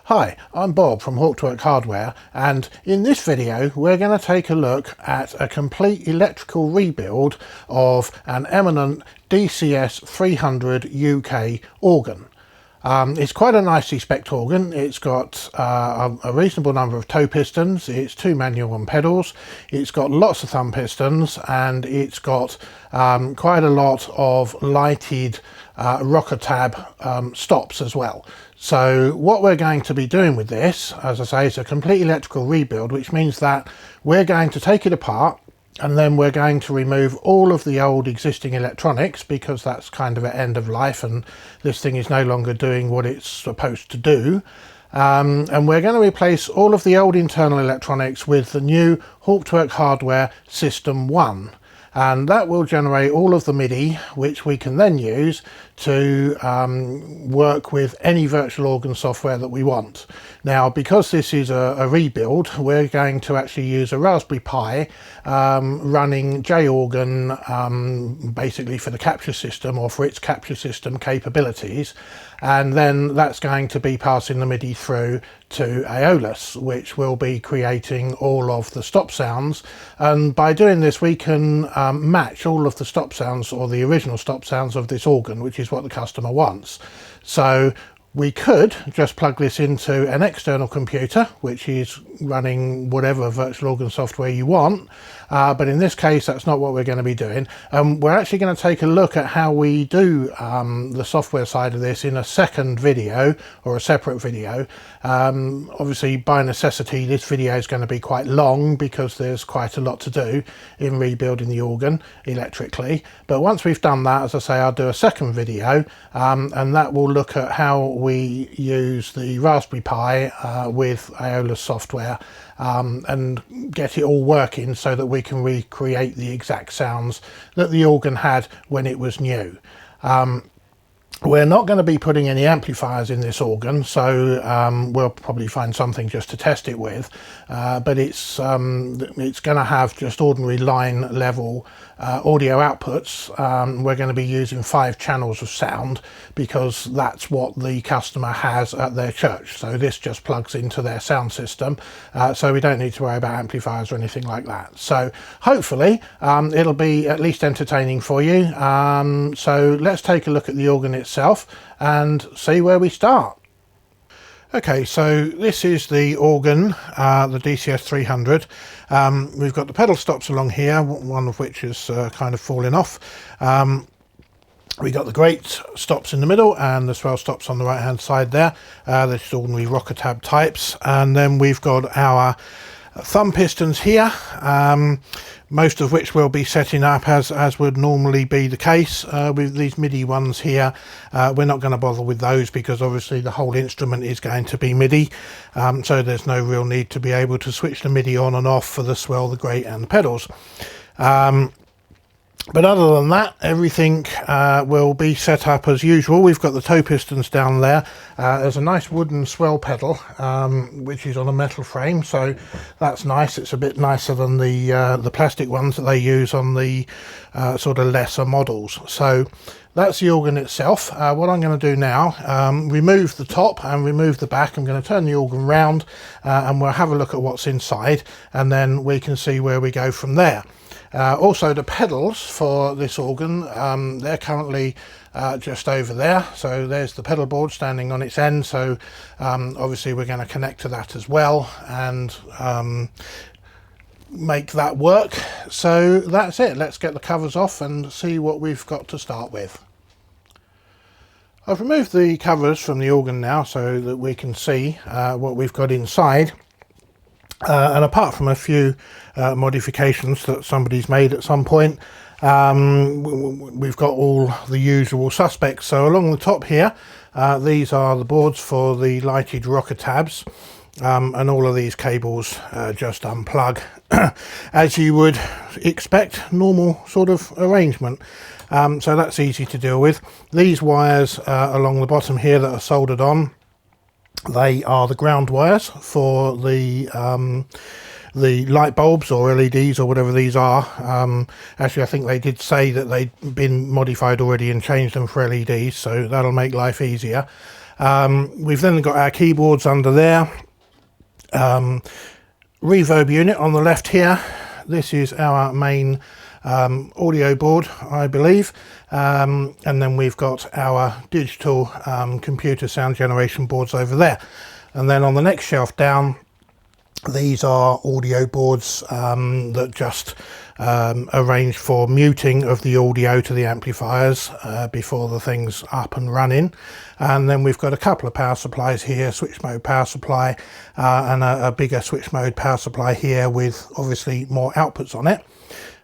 Hi, I'm Bob from Hauptwerk Hardware, and in this video we're going to take a look at a complete electrical rebuild of an Eminent DCS300 UK organ. It's quite a nicely spec'd organ. It's got a reasonable number of toe pistons, it's 2 manual and pedals, it's got lots of thumb pistons, and it's got quite a lot of lighted rocker tab stops as well. So what we're going to be doing with this, as I say, is a complete electrical rebuild, which means that we're going to take it apart and then we're going to remove all of the old existing electronics, because that's kind of at end of life and this thing is no longer doing what it's supposed to do. And we're going to replace all of the old internal electronics with the new Hauptwerk Hardware System One. And that will generate all of the MIDI, which we can then use to work with any virtual organ software that we want. Now, because this is a rebuild, we're going to actually use a Raspberry Pi running JOrgan basically for the capture system, or for its capture system capabilities, and then that's going to be passing the MIDI through to Aeolus, which will be creating all of the stop sounds. And by doing this we can match all of the stop sounds, or the original stop sounds of this organ, which is what the customer wants. So we could just plug this into an external computer, which is running whatever virtual organ software you want, but in this case that's not what we're going to be doing. We're actually going to take a look at how we do the software side of this in a second video, or a separate video. Obviously by necessity this video is going to be quite long, because there's quite a lot to do in rebuilding the organ electrically. But once we've done that, as I say, I'll do a second video, and that will look at how we use the Raspberry Pi with Aeolus software and get it all working so that we can recreate the exact sounds that the organ had when it was new. We're not going to be putting any amplifiers in this organ, so we'll probably find something just to test it with, but it's going to have just ordinary line level audio outputs. We're going to be using 5 channels of sound, because that's what the customer has at their church, so this just plugs into their sound system, so we don't need to worry about amplifiers or anything like that. So hopefully it'll be at least entertaining for you. So let's take a look at the organ itself and see where we start. Okay, so this is the organ, the DCS300. We've got the pedal stops along here, one of which is kind of falling off. We got the great stops in the middle and the swell stops on the right hand side there. They're just ordinary rocker tab types, and then we've got our thumb pistons here, most of which we'll be setting up as would normally be the case with these MIDI ones here. We're not going to bother with those, because obviously the whole instrument is going to be MIDI, so there's no real need to be able to switch the MIDI on and off for the swell, the grate and the pedals. But other than that, everything will be set up as usual. We've got the toe pistons down there. There's a nice wooden swell pedal, which is on a metal frame, so that's nice. It's a bit nicer than the plastic ones that they use on the sort of lesser models. So that's the organ itself. What I'm going to do now, remove the top and remove the back. I'm going to turn the organ round and we'll have a look at what's inside, and then we can see where we go from there. Also the pedals for this organ, they're currently just over there, so there's the pedal board standing on its end, so obviously we're going to connect to that as well and make that work. So that's it. Let's get the covers off and see what we've got to start with. I've removed the covers from the organ now so that we can see what we've got inside. And apart from a few modifications that somebody's made at some point, we've got all the usual suspects. So along the top here, these are the boards for the lighted rocker tabs, and all of these cables just unplug as you would expect, normal sort of arrangement. So that's easy to deal with. These wires along the bottom here that are soldered on, they are the ground wires for the light bulbs or LEDs or whatever these are. Actually, I think they did say that they'd been modified already and changed them for LEDs, so that'll make life easier. We've then got our keyboards under there. Reverb unit on the left here. This is our main audio board, I believe, and then we've got our digital computer sound generation boards over there. And then on the next shelf down, these are audio boards that just arrange for muting of the audio to the amplifiers before the thing's up and running. And then we've got a couple of power supplies here, switch mode power supply, and a bigger switch mode power supply here with obviously more outputs on it.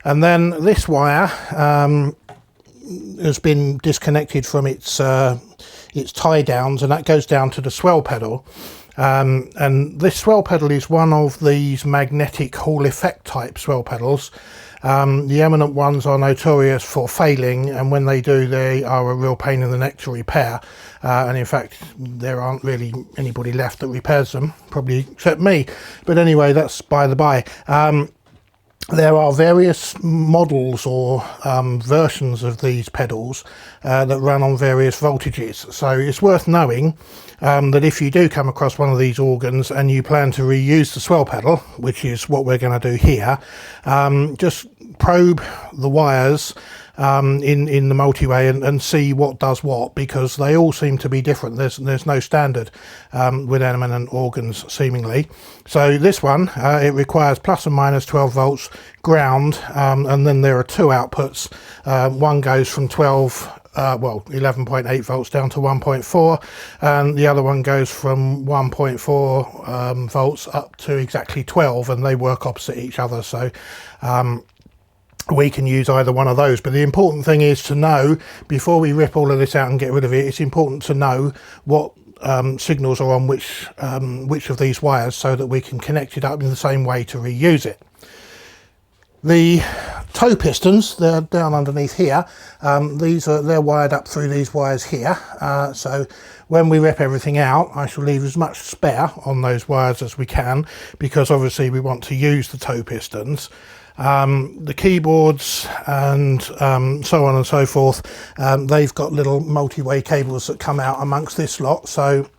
And then this wire has been disconnected from its tie downs, and that goes down to the swell pedal. And this swell pedal is one of these magnetic Hall effect type swell pedals. The Eminent ones are notorious for failing, and when they do, they are a real pain in the neck to repair. And in fact, there aren't really anybody left that repairs them, probably except me. But anyway, that's by the by. There are various models or versions of these pedals that run on various voltages. So it's worth knowing that if you do come across one of these organs and you plan to reuse the swell pedal, which is what we're going to do here, just probe the wires in the multi-way and see what does what, because they all seem to be different. There's no standard with Eminent organs seemingly. So this one, it requires plus and minus 12 volts ground, and then there are two outputs. One goes from 11.8 volts down to 1.4, and the other one goes from 1.4 volts up to exactly 12, and they work opposite each other. So we can use either one of those. But the important thing is to know, before we rip all of this out and get rid of it, it's important to know what signals are on which of these wires, so that we can connect it up in the same way to reuse it. The toe pistons, they're down underneath here. They're wired up through these wires here. So when we rip everything out, I shall leave as much spare on those wires as we can, because obviously we want to use the toe pistons. The keyboards and so on and so forth, they've got little multi-way cables that come out amongst this lot. So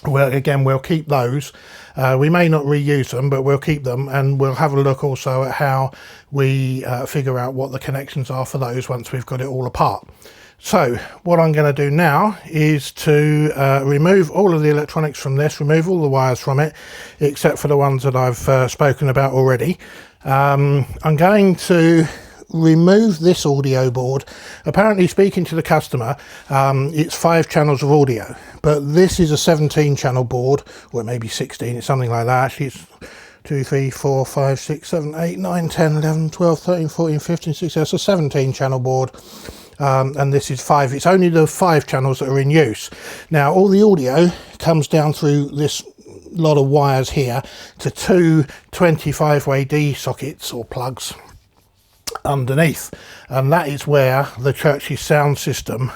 we'll keep those. We may not reuse them, but we'll keep them, and we'll have a look also at how we figure out what the connections are for those once we've got it all apart. So what I'm going to do now is to remove all of the electronics from this, remove all the wires from it, except for the ones that I've spoken about already. I'm going to remove this audio board. Apparently, speaking to the customer, it's 5 channels of audio, but this is a 17 channel board, or maybe 16, it's something like that. Actually, it's 2, 3, 4, 5, 6, 7, 8, 9, 10, 11, 12, 13, 14, 15, 16. It's a 17 channel board. And this is 5. It's only the 5 channels that are in use. Now, all the audio comes down through this lot of wires here to 2 25-way D sockets or plugs underneath, and that is where the church's sound system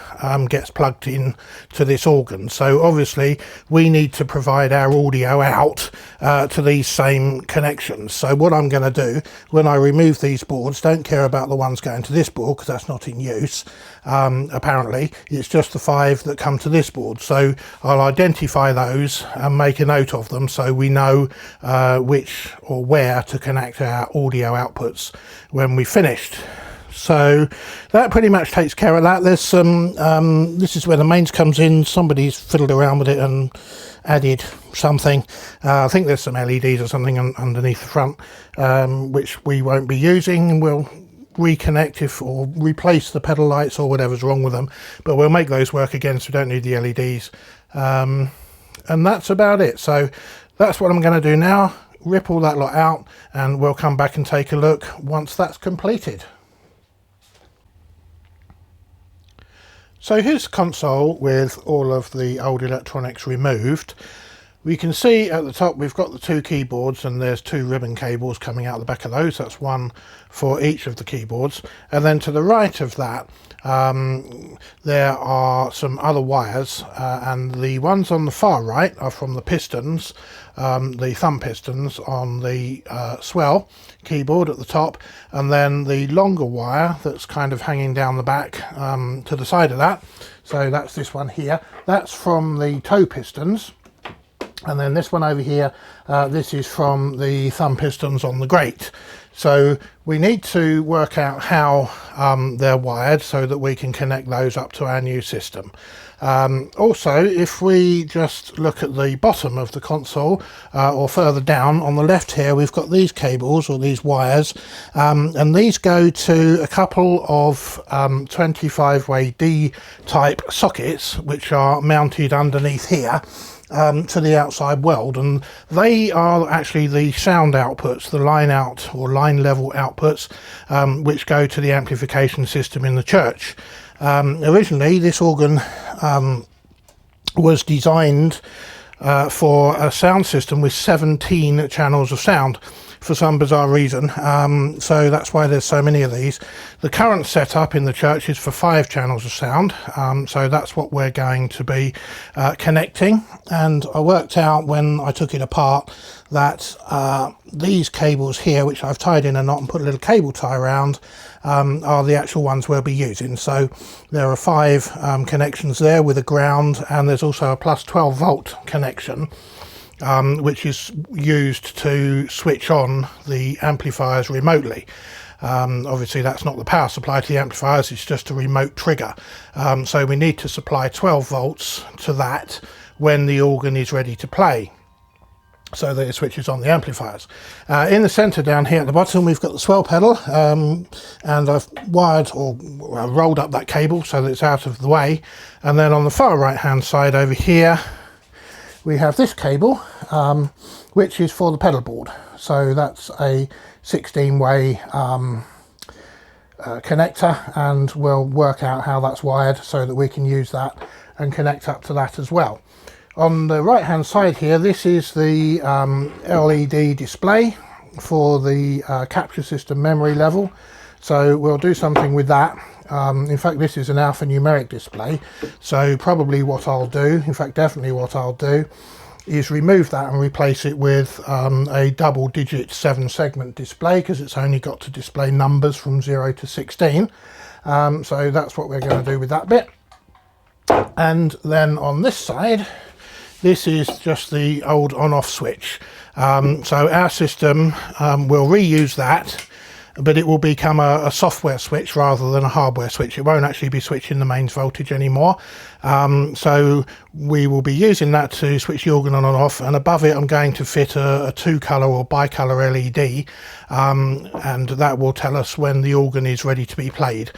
gets plugged in to this organ. So obviously we need to provide our audio out to these same connections. So what I'm going to do when I remove these boards, don't care about the ones going to this board because that's not in use. Apparently it's just the 5 that come to this board, so I'll identify those and make a note of them so we know which or where to connect our audio outputs when we finished. So that pretty much takes care of that. There's some this is where the mains comes in. Somebody's fiddled around with it and added something. I think there's some LEDs or something underneath the front, which we won't be using, and we'll reconnect or replace the pedal lights or whatever's wrong with them, but we'll make those work again, so we don't need the LEDs. And that's about it. So that's what I'm going to do now, rip all that lot out, and we'll come back and take a look once that's completed. So here's the console with all of the old electronics removed. We can see at the top we've got the 2 keyboards, and there's 2 ribbon cables coming out the back of those. That's one for each of the keyboards. And then to the right of that there are some other wires, and the ones on the far right are from the pistons, the thumb pistons on the swell keyboard at the top, and then the longer wire that's kind of hanging down the back to the side of that, So that's this one here. That's from the toe pistons. And then this one over here, this is from the thumb pistons on the grate. So we need to work out how they're wired so that we can connect those up to our new system. Also, if we just look at the bottom of the console or further down on the left here, we've got these cables or these wires, and these go to a couple of 25-way D-type sockets which are mounted underneath here to the outside world, and they are actually the sound outputs, the line out or line level outputs, which go to the amplification system in the church. Originally this organ was designed for a sound system with 17 channels of sound for some bizarre reason, so that's why there's so many of these. The current setup in the church is for 5 channels of sound, so that's what we're going to be connecting. And I worked out when I took it apart that these cables here, which I've tied in a knot and put a little cable tie around, are the actual ones we'll be using. So there are 5 connections there with a ground, and there's also a plus 12 volt connection, which is used to switch on the amplifiers remotely. Obviously that's not the power supply to the amplifiers, it's just a remote trigger. So we need to supply 12 volts to that when the organ is ready to play, so that it switches on the amplifiers. In the centre down here at the bottom we've got the swell pedal, and I've wired or rolled up that cable so that it's out of the way. And then on the far right hand side over here we have this cable, which is for the pedal board. So that's a 16-way connector, and we'll work out how that's wired so that we can use that and connect up to that as well. On the right hand side here, this is the LED display for the capture system memory level. So we'll do something with that. In fact, this is an alphanumeric display, so probably what I'll do, in fact definitely what I'll do, is remove that and replace it with a double digit 7-segment display, because it's only got to display numbers from 0 to 16. So that's what we're going to do with that bit. And then on this side, this is just the old on-off switch. So our system will reuse that, but it will become a software switch rather than a hardware switch. It won't actually be switching the mains voltage anymore. So we will be using that to switch the organ on and off, and above it I'm going to fit a 2-colour or bicolour LED, and that will tell us when the organ is ready to be played,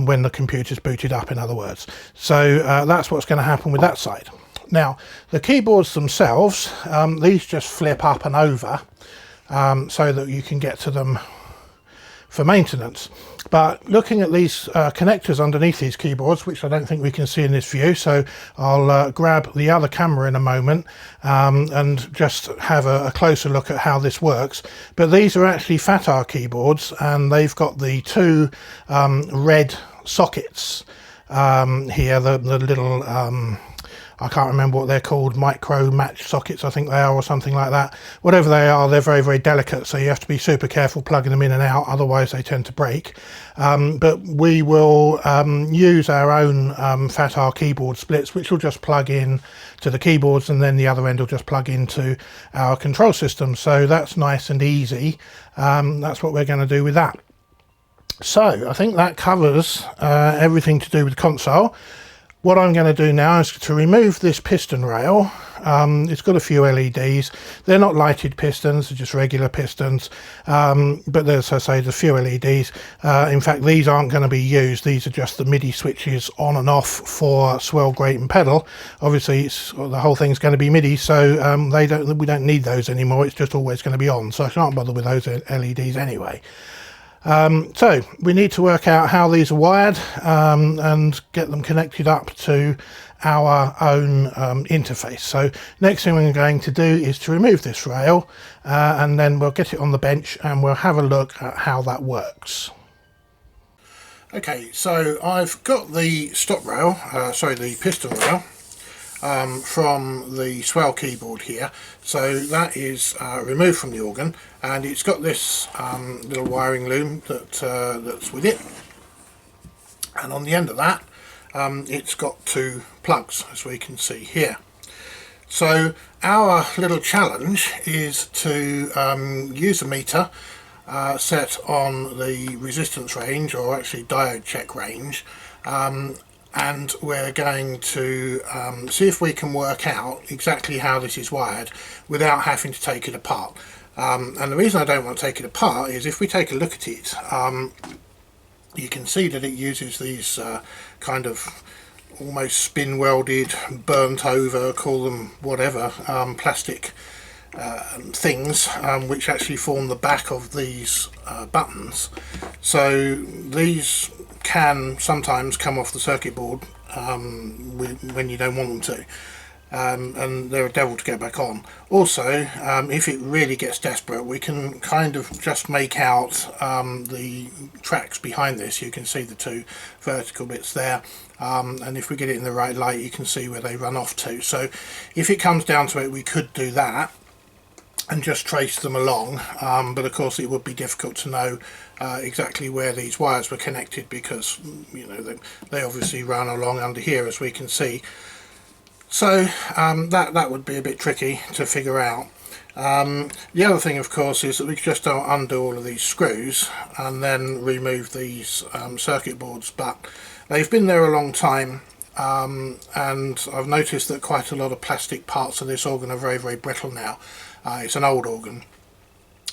when the computer's booted up, in other words. So that's what's going to happen with that side. Now the keyboards themselves, these just flip up and over so that you can get to them for maintenance. But looking at these connectors underneath these keyboards, which I don't think we can see in this view, so I'll grab the other camera in a moment and just have a closer look at how this works. But these are actually FATAR keyboards, and they've got the 2 red sockets here, the little I can't remember what they're called, micro match sockets I think they are, or something like that. Whatever they are, they're very, very delicate, so you have to be super careful plugging them in and out, otherwise they tend to break. But we will use our own FATAR keyboard splits, which will just plug in to the keyboards, and then the other end will just plug into our control system. So that's nice and easy. That's what we're going to do with that. So I think that covers everything to do with the console. What I'm going to do now is to remove this piston rail. It's got a few LEDs. They're not lighted pistons, they're just regular pistons. But as I say, there's a few LEDs. In fact, these aren't going to be used. These are just the MIDI switches on and off for swell, grate and pedal. Obviously, the whole thing's going to be MIDI, so we don't need those anymore. It's just always going to be on, so I can't bother with those LEDs anyway. So we need to work out how these are wired and get them connected up to our own interface. So next thing we're going to do is to remove this rail, and then we'll get it on the bench and we'll have a look at how that works. Okay, so I've got the stop rail, the piston rail, from the swell keyboard here. So that is removed from the organ, and it's got this little wiring loom that's with it, and on the end of that it's got two plugs, as we can see here. So our little challenge is to use a meter set on the resistance range, or actually diode check range, and we're going to see if we can work out exactly how this is wired without having to take it apart. And the reason I don't want to take it apart is if we take a look at it, you can see that it uses these kind of almost spin welded, burnt over, call them whatever, plastic things, which actually form the back of these buttons. So these can sometimes come off the circuit board when you don't want them to, and they're a devil to get back on. Also, if it really gets desperate, we can kind of just make out the tracks behind this. You can see the two vertical bits there, and if we get it in the right light, you can see where they run off to. So if it comes down to it, we could do that and just trace them along, but of course it would be difficult to know exactly where these wires were connected, because you know they obviously run along under here, as we can see. So that would be a bit tricky to figure out. The other thing, of course, is that we just don't undo all of these screws and then remove these circuit boards, but they've been there a long time, and I've noticed that quite a lot of plastic parts of this organ are very, very brittle now. It's an old organ,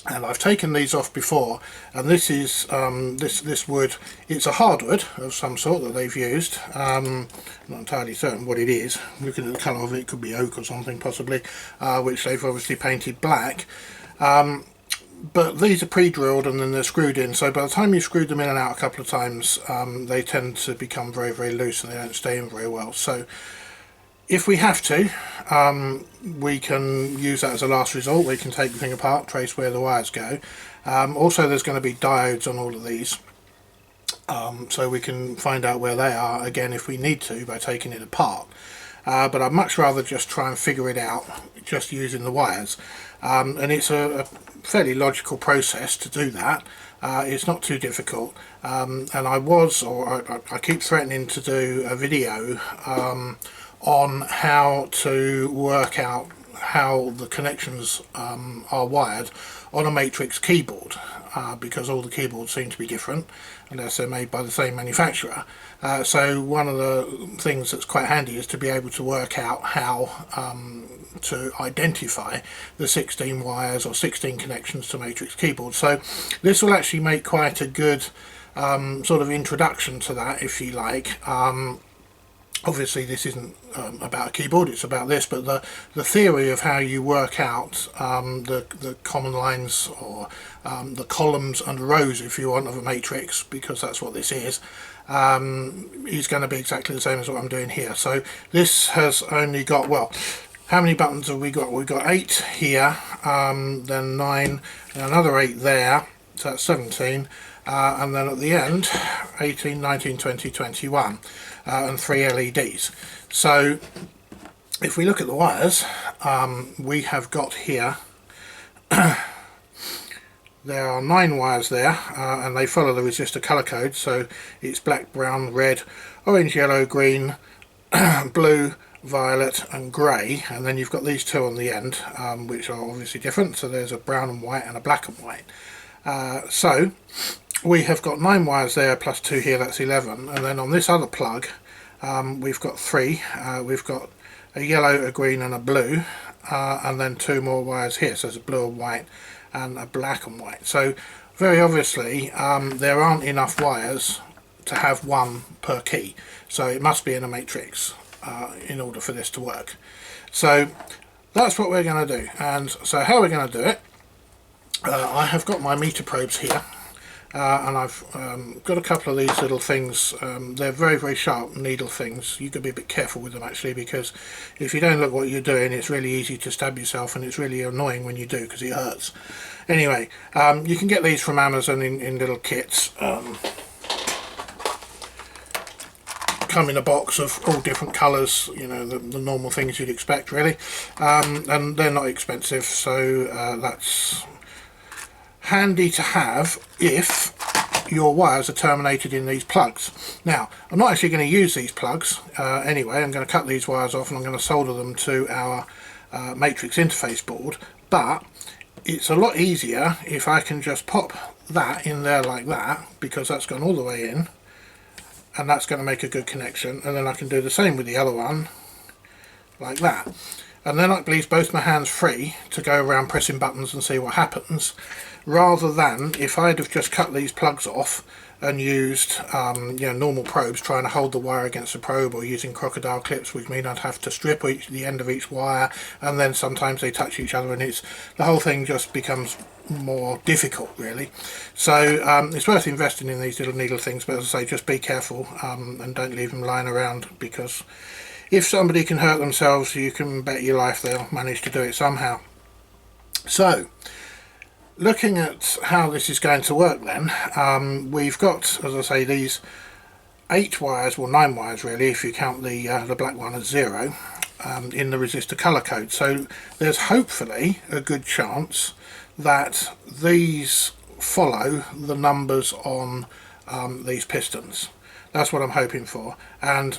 and I've taken these off before, and this is this wood. It's a hardwood of some sort that they've used. I'm not entirely certain what it is. Looking at the colour of it, it could be oak or something possibly, which they've obviously painted black. But these are pre-drilled and then they're screwed in, so by the time you've screwed them in and out a couple of times, they tend to become very, very loose and they don't stay in very well. So if we have to, we can use that as a last resort. We can take the thing apart, trace where the wires go. Also, there's going to be diodes on all of these, so we can find out where they are again if we need to by taking it apart. But I'd much rather just try and figure it out just using the wires, and it's a fairly logical process to do that. It's not too difficult, and I keep threatening to do a video on how to work out how the connections are wired on a matrix keyboard, because all the keyboards seem to be different unless they're made by the same manufacturer. So one of the things that's quite handy is to be able to work out how to identify the 16 wires or 16 connections to matrix keyboards. So this will actually make quite a good sort of introduction to that, if you like. Obviously this isn't about a keyboard, it's about this, but the theory of how you work out the common lines, or the columns and rows, if you want, of a matrix, because that's what this is going to be exactly the same as what I'm doing here. So this has only got, well, how many buttons have we got? We've got 8 here, then 9, and another 8 there, so that's 17. And then at the end 18, 19, 20, 21, and 3 LEDs. So if we look at the wires, we have got here there are 9 wires there, and they follow the resistor colour code, so it's black, brown, red, orange, yellow, green, blue, violet and grey, and then you've got these 2 on the end, which are obviously different. So there's a brown and white and a black and white. So we have got 9 wires there plus 2 here, that's 11, and then on this other plug we've got 3. We've got a yellow, a green and a blue, and then 2 more wires here, so there's a blue and white and a black and white. So very obviously there aren't enough wires to have 1 per key, so it must be in a matrix in order for this to work. So that's what we're going to do. And so how we're going to do it, I have got my meter probes here, and I've got a couple of these little things. They're very, very sharp needle things. You could be a bit careful with them actually, because if you don't look what you're doing, it's really easy to stab yourself, and it's really annoying when you do because it hurts. Anyway, you can get these from Amazon in little kits. Come in a box of all different colours, you know, the normal things you'd expect really, and they're not expensive, so that's handy to have if your wires are terminated in these plugs. Now, I'm not actually going to use these plugs anyway. I'm going to cut these wires off and I'm going to solder them to our matrix interface board, but it's a lot easier if I can just pop that in there like that, because that's gone all the way in and that's going to make a good connection, and then I can do the same with the other one like that, and then that leaves both my hands free to go around pressing buttons and see what happens, rather than if I'd have just cut these plugs off and used normal probes trying to hold the wire against the probe, or using crocodile clips, which mean I'd have to strip the end of each wire, and then sometimes they touch each other and the whole thing just becomes more difficult really. So it's worth investing in these little needle things, but as I say, just be careful and don't leave them lying around, because if somebody can hurt themselves, you can bet your life they'll manage to do it somehow. So looking at how this is going to work then, we've got, as I say, these 8 wires, well 9 wires really if you count the black one as 0, in the resistor colour code. So there's hopefully a good chance that these follow the numbers on these pistons. That's what I'm hoping for, and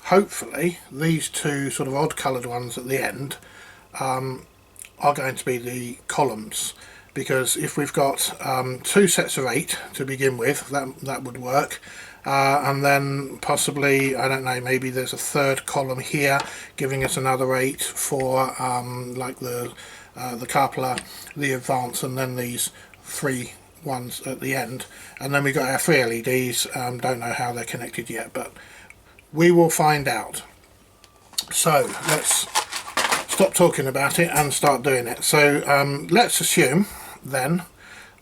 hopefully these 2 sort of odd coloured ones at the end are going to be the columns, because if we've got 2 sets of 8 to begin with, that would work, and then possibly, I don't know, maybe there's a 3rd column here giving us another 8 for like the coupler, the advance, and then these 3 ones at the end, and then we've got our 3 LEDs. Don't know how they're connected yet, but we will find out. So let's stop talking about it and start doing it. So let's assume then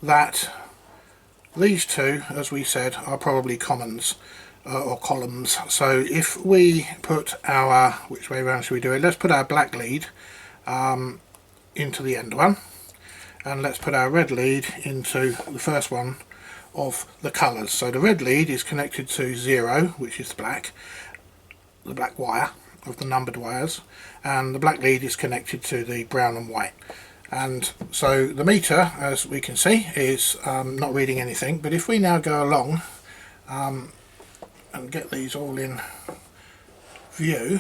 that these 2, as we said, are probably commons or columns. So if we put our, which way around should we do it? Let's put our black lead into the end one, and let's put our red lead into the first one of the colours. So the red lead is connected to 0, which is the black wire of the numbered wires, and the black lead is connected to the brown and white. And so the meter, as we can see, is not reading anything, but if we now go along and get these all in view,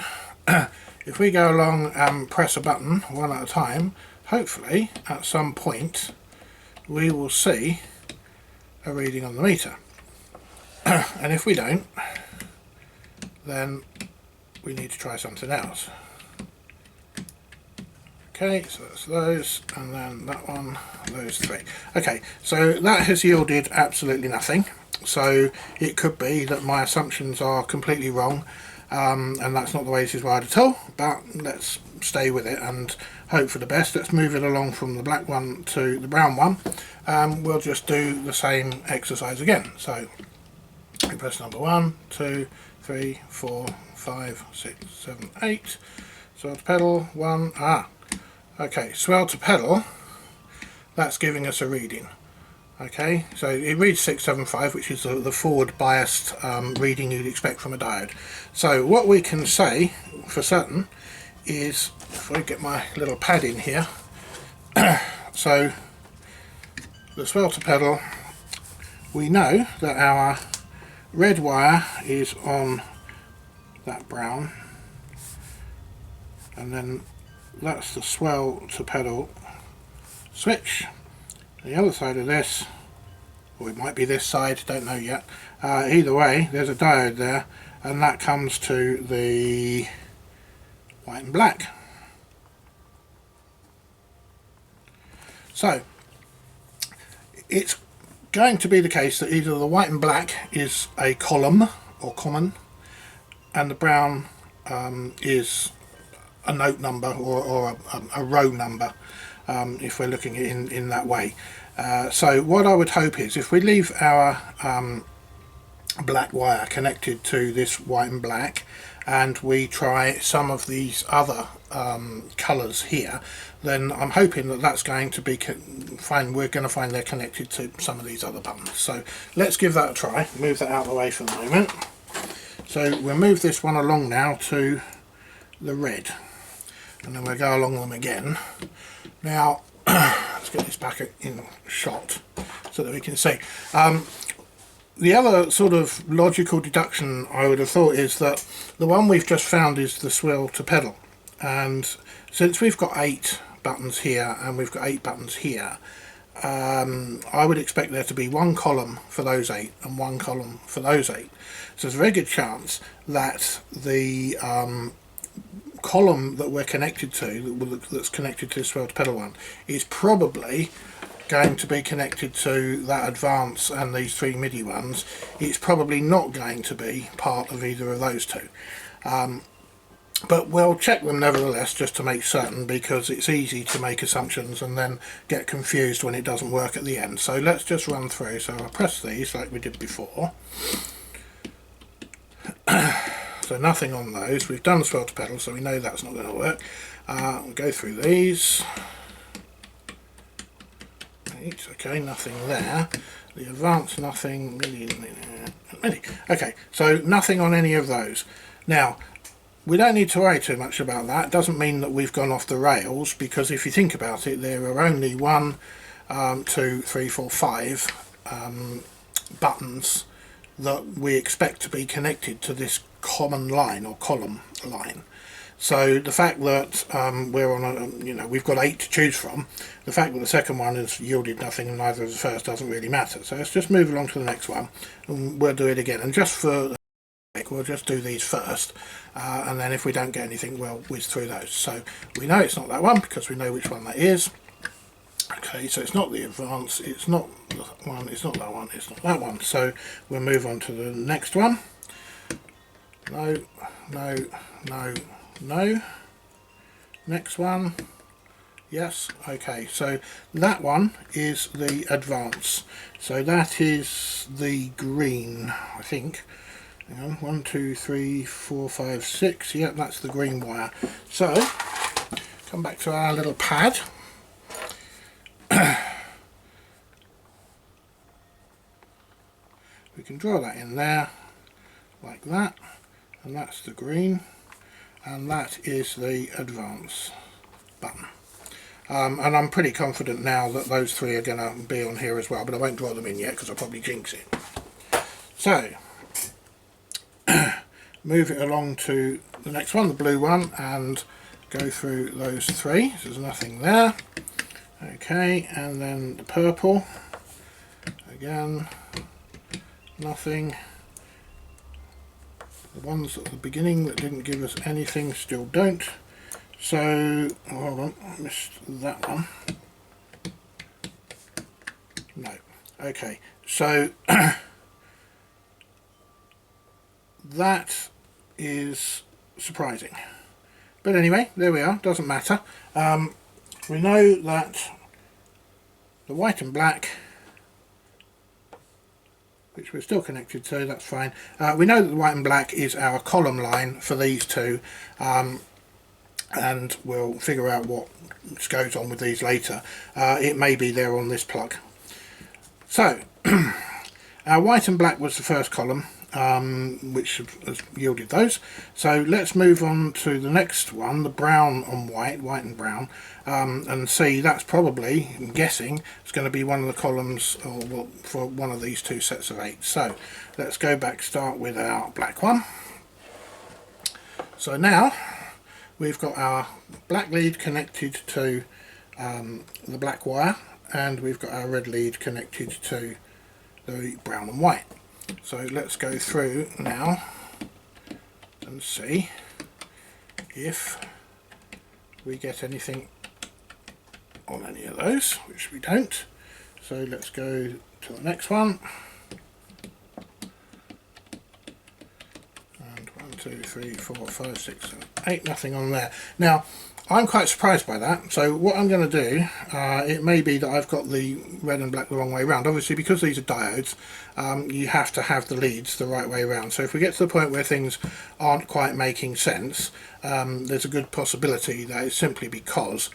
if we go along and press a button one at a time, hopefully at some point we will see a reading on the meter. And if we don't, then we need to try something else. Okay, so that's those, and then that one, those 3. Okay, so that has yielded absolutely nothing. So it could be that my assumptions are completely wrong, and that's not the way this is wired at all, but let's stay with it and hope for the best. Let's move it along from the black one to the brown one. We'll just do the same exercise again. So we press number 1, 2, 3, 4, 5, 6, 7, 8. Swell to pedal, 1, okay, swell to pedal, that's giving us a reading. Okay, so it reads 675, which is the forward biased reading you'd expect from a diode. So what we can say for certain is, if I get my little pad in here, so the swell to pedal, we know that our red wire is on that brown, and then that's the swell to pedal switch. The other side of this, or it might be this side, don't know yet, either way there's a diode there, and that comes to the white and black. So it's going to be the case that either the white and black is a column or common, and the brown is a note number or a row number, if we're looking in that way. So what I would hope is, if we leave our black wire connected to this white and black, and we try some of these other colours here, then I'm hoping that that's going to be we're going to find they're connected to some of these other buttons. So let's give that a try. Move that out of the way for the moment. So we'll move this one along now to the red, and then we'll go along them again. Now let's get this back in shot so that we can see. the other sort of logical deduction I would have thought is that the one we've just found is the swivel to pedal, and since we've got 8 buttons here and we've got 8 buttons here, I would expect there to be one column for those 8 and one column for those 8. So there's a very good chance that the column that we're connected to, that's connected to the swivel to pedal one, is probably going to be connected to that advance and these 3 MIDI ones. It's probably not going to be part of either of those two. But we'll check them nevertheless, just to make certain, because it's easy to make assumptions and then get confused when it doesn't work at the end. So let's just run through. So I'll press these like we did before. So nothing on those. We've done the swivel to pedal, so we know that's not going to work. We'll go through these. Okay, nothing there. The advance, nothing. Okay, so nothing on any of those. Now, we don't need to worry too much about that. It doesn't mean that we've gone off the rails, because if you think about it, there are only 1, 2, 3, 4, 5 buttons that we expect to be connected to this common line or column line. So the fact that we're on a, we've got 8 to choose from, the fact that the second one has yielded nothing and neither of the first doesn't really matter. So let's just move along to the next one and we'll do it again. And just for we'll just do these first, and then if we don't get anything, we'll whiz through those. So we know it's not that one because we know which one that is. Okay, so it's not the advance, it's not that one, it's not that one, it's not that one. So we'll move on to the next one. No, no, no, no. Next one. Yes. Okay, so that one is the advance. So that is the green, I think. Hang on, 1, 2, 3, 4, 5, 6. Yep, that's the green wire. So come back to our little pad. We can draw that in there like that, and that's the green, and that is the advance button. And I'm pretty confident now that those 3 are going to be on here as well, but I won't draw them in yet because I'll probably jinx it. So move it along to the next one, the blue one, and go through those 3. So there's nothing there. Okay, and then the purple, again, nothing. The ones at the beginning that didn't give us anything still don't. So, hold on, I missed that one. No. Okay, so that is surprising. But anyway, there we are, doesn't matter. We know that the white and black, which we're still connected to, that's fine. We know that the white and black is our column line for these 2, and we'll figure out what goes on with these later. It may be there on this plug. So our white and black was the first column, which has yielded those. So let's move on to the next one, the brown on white, white and brown, and see that's probably, I'm guessing, it's going to be one of the columns or for one of these 2 sets of 8. So let's go back, start with our black one. So now we've got our black lead connected to the black wire, and we've got our red lead connected to the brown and white. So let's go through now and see if we get anything on any of those, which we don't. So let's go to the next one. And 1, 2, 3, 4, 5, 6, 7, 8, nothing on there. Now, I'm quite surprised by that. So what I'm going to do, it may be that I've got the red and black the wrong way around. Obviously, because these are diodes, you have to have the leads the right way around. So if we get to the point where things aren't quite making sense, there's a good possibility that it's simply because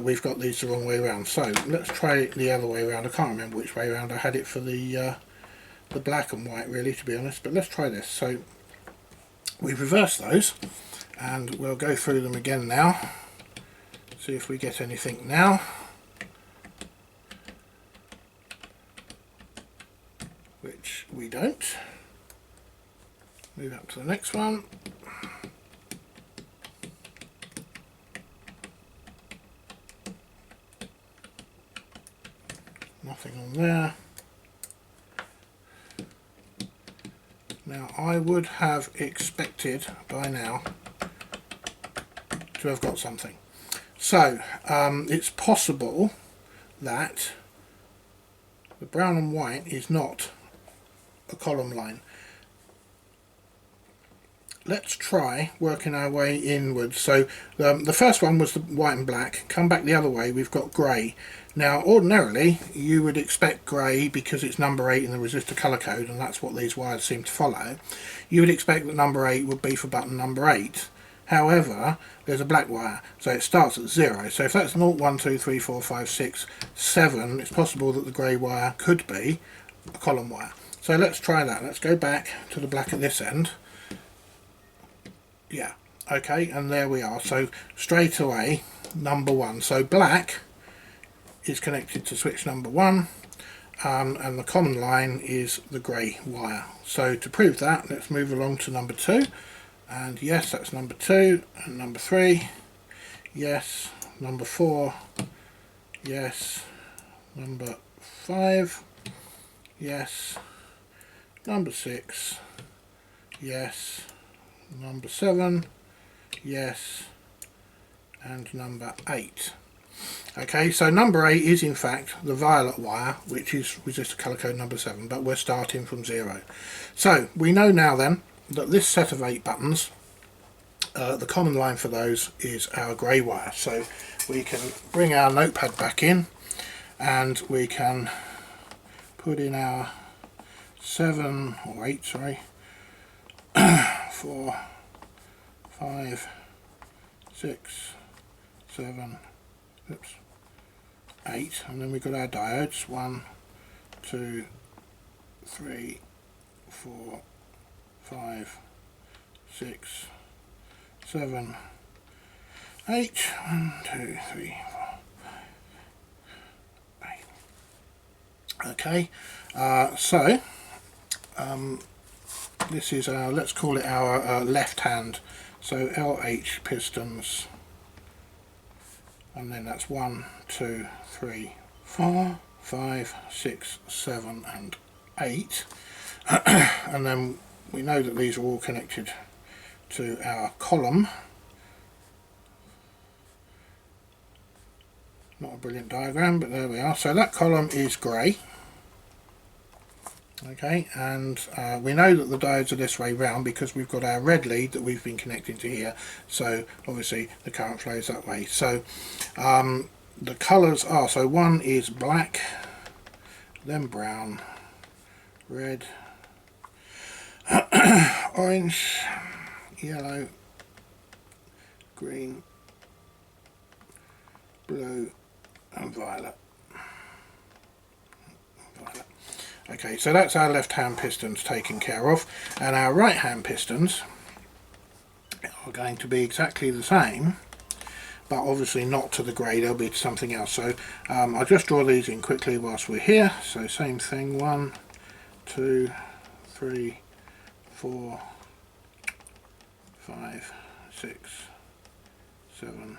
we've got these the wrong way around. So let's try it the other way around. I can't remember which way around I had it for the black and white, really, to be honest. But let's try this. So we reverse those, and we'll go through them again now. See if we get anything now. which we don't. Move up to the next one. Nothing on there. Now I would have expected by now to have got something. So it's possible that the brown and white is not a column line. Let's try working our way inwards. So the first one was the white and black. Come back the other way, we've got grey. Now ordinarily you would expect grey, because it's number 8 in the resistor colour code, and that's what these wires seem to follow. You would expect that number 8 would be for button number 8. However, there's a black wire, so it starts at 0. So if that's 0, 1, 2, 3, 4, 5, 6, 7, it's possible that the grey wire could be a column wire. So let's try that. Let's go back to the black at this end. Yeah, okay, and there we are. So straight away, number 1. So black is connected to switch number 1, and the common line is the grey wire. So to prove that, let's move along to number 2. And yes, that's number 2, and number 3, yes, number 4, yes, number 5, yes, number 6, yes, number 7, yes, and number 8. Okay, so number 8 is in fact the violet wire, which is resistor colour code number 7, but we're starting from 0. So we know now then that this set of 8 buttons, the common line for those is our grey wire. So we can bring our notepad back in, and we can put in our 7 or 8, sorry, 4, 5, 6, 7, oops, 8, and then we've got our diodes, 1, 2, 3, 4, 5, 6, 7, 8, 1, 2, 3, 4, 5, 8. Okay, so this is our, let's call it our left hand, so LH pistons, and then that's 1, 2, 3, 4, 5, 6, 7 and 8. And then we know that these are all connected to our column. Not a brilliant diagram, but there we are. So that column is grey. Okay, and we know that the diodes are this way round because we've got our red lead that we've been connecting to here, so obviously the current flows that way. So the colours are, so one is black, then brown, red, orange, yellow, green, blue and violet. Okay, so that's our left hand pistons taken care of, and our right hand pistons are going to be exactly the same, but obviously not to the grey, they'll be to something else. So I'll just draw these in quickly whilst we're here. So same thing, 1, 2, 3, 4, 5, 6, 7,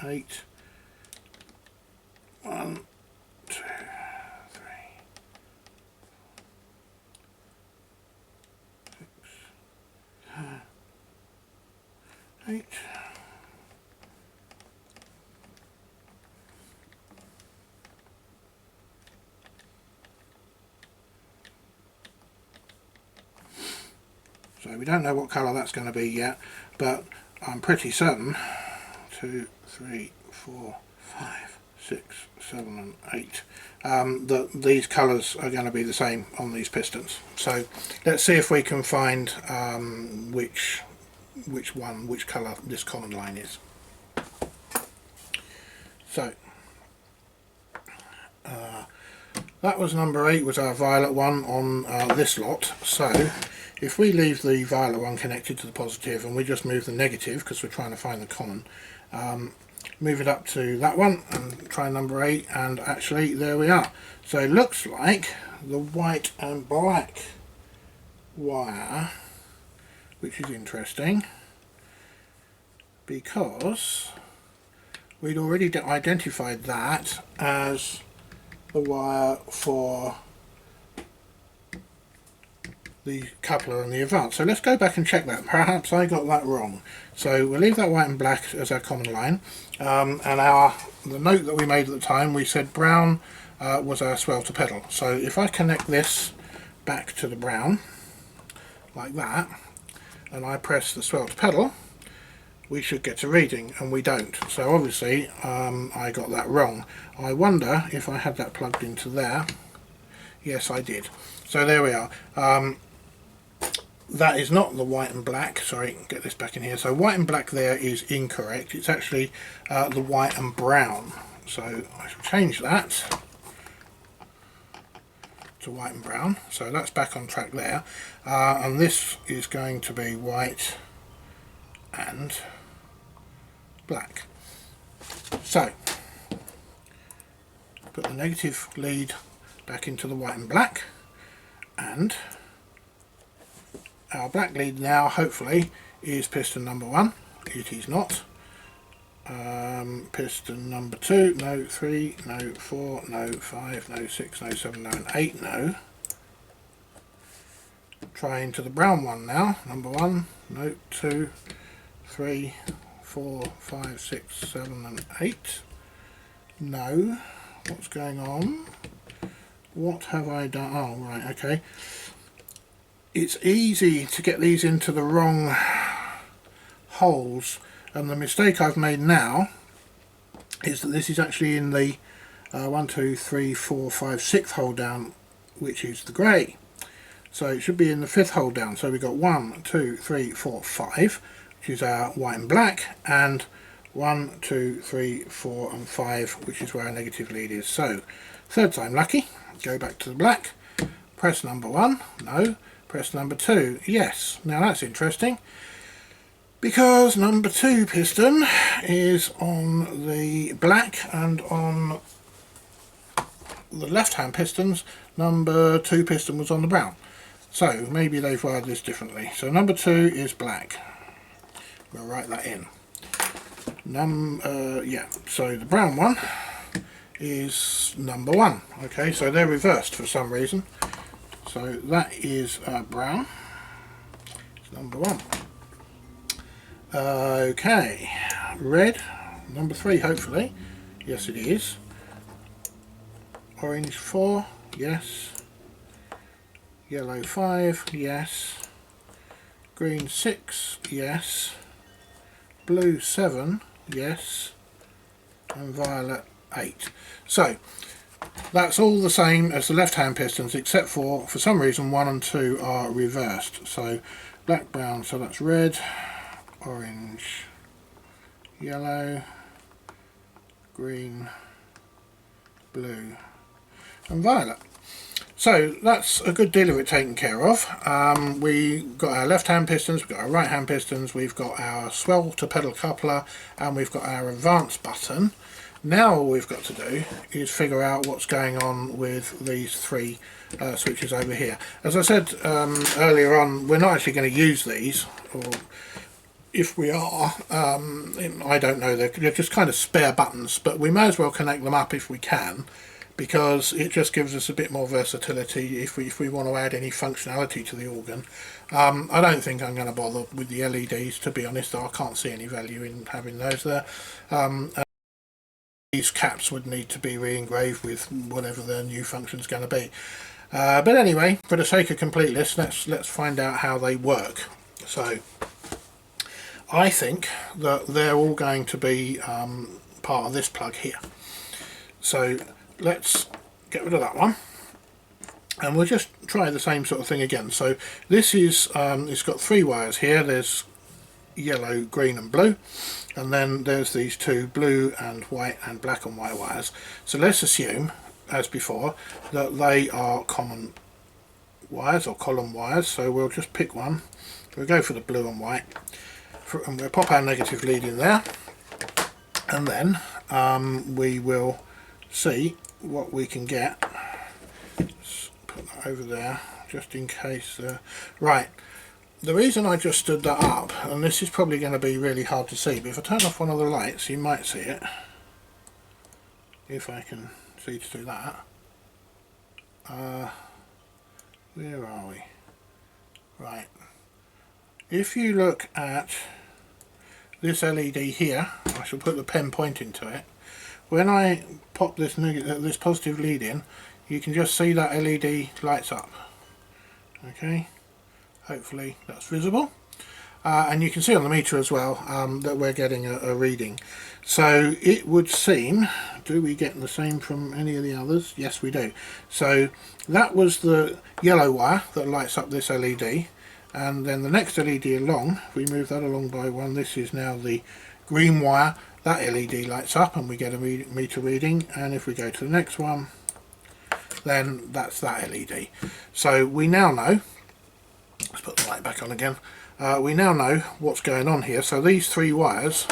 8, 1, 2, 8. So we don't know what colour that's going to be yet, but I'm pretty certain 2, 3, 4, 5, 6, 7 and 8 that these colours are going to be the same on these pistons. So let's see if we can find which colour this common line is. So that was number 8, was our violet one on this lot. So if we leave the violet one connected to the positive and we just move the negative because we're trying to find the common, move it up to that one and try number 8, and actually there we are. So it looks like the white and black wire, which is interesting because we'd already identified that as the wire for the coupler and the advance. So let's go back and check that. Perhaps I got that wrong. So we'll leave that white and black as our common line, and the note that we made at the time, we said brown was our swell to pedal. So if I connect this back to the brown like that, and I press the swell to pedal, we should get a reading, and we don't. So obviously I got that wrong. I wonder if I had that plugged into there. Yes, I did. So there we are. That is not the white and black. Sorry, get this back in here. So white and black there is incorrect. It's actually the white and brown. So I shall change that to white and brown. So that's back on track there. And this is going to be white and black. So put the negative lead back into the white and black, and our black lead now hopefully is piston number 1. It is not. Piston number 2, no. 3, no. 4, no. 5, no. 6, no. 7, no. And 8, no. Try into the brown one now. Number 1, no. 2, 3, 4, 5, 6, 7 and 8. No. What's going on? What have I done? Oh, right, okay. It's easy to get these into the wrong holes, and the mistake I've made now is that this is actually in the 1, 2, 3, 4, 5, 6th hole down, which is the grey. So it should be in the 5th hole down. So we've got 1, 2, 3, 4, 5, which is our white and black, and 1, 2, 3, 4 and 5, which is where our negative lead is. So third time lucky, go back to the black, press number 1, no. Press number 2, yes. Now that's interesting, because number 2 piston is on the black, and on the left hand pistons number 2 piston was on the brown. So maybe they've wired this differently. So number 2 is black. We'll write that in. Yeah, so the brown one is number 1. Okay, so they're reversed for some reason. So that is brown. It's number 1. Okay, red, number 3 hopefully. Yes it is. Orange 4, yes. Yellow 5, yes. Green 6, yes. Blue 7, yes. And violet 8. So that's all the same as the left hand pistons, except for some reason 1 and 2 are reversed. So black, brown, so that's red, orange, yellow, green, blue and violet. So that's a good deal of it taken care of. We got our left hand pistons, we've got our right hand pistons, we've got our swell to pedal coupler, and we've got our advance button. Now all we've got to do is figure out what's going on with these 3 switches over here. As I said earlier on, we're not actually going to use these, or if we are, I don't know, they're just kind of spare buttons, but we may as well connect them up if we can, because it just gives us a bit more versatility if we want to add any functionality to the organ. I don't think I'm going to bother with the LEDs, to be honest. I can't see any value in having those there. These caps would need to be re-engraved with whatever their new function is going to be. But anyway, for the sake of completeness, let's find out how they work. So I think that they're all going to be part of this plug here. So let's get rid of that one, and we'll just try the same sort of thing again. So this is it's got 3 wires here. There's yellow, green and blue, and then there's these 2 blue and white and black and white wires. So let's assume, as before, that they are common wires or column wires. So we'll just pick one. We'll go for the blue and white, and we'll pop our negative lead in there, and then we will see what we can get. Let's put that over there just in case. Right, the reason I just stood that up, and this is probably going to be really hard to see, but if I turn off one of the lights you might see it, if I can see to do that. Where are we? Right, if you look at this LED here, I shall put the pen pointing to it. When I pop this positive lead in, you can just see that LED lights up. Okay, hopefully that's visible. And you can see on the meter as well that we're getting a reading. So it would seem, do we get the same from any of the others? Yes, we do. So that was the yellow wire that lights up this LED, and then the next LED along, if we move that along by one, this is now the green wire. That LED lights up and we get a meter reading, and if we go to the next one, then that's that LED. So we now know, let's put the light back on again, we now know what's going on here. So these three wires,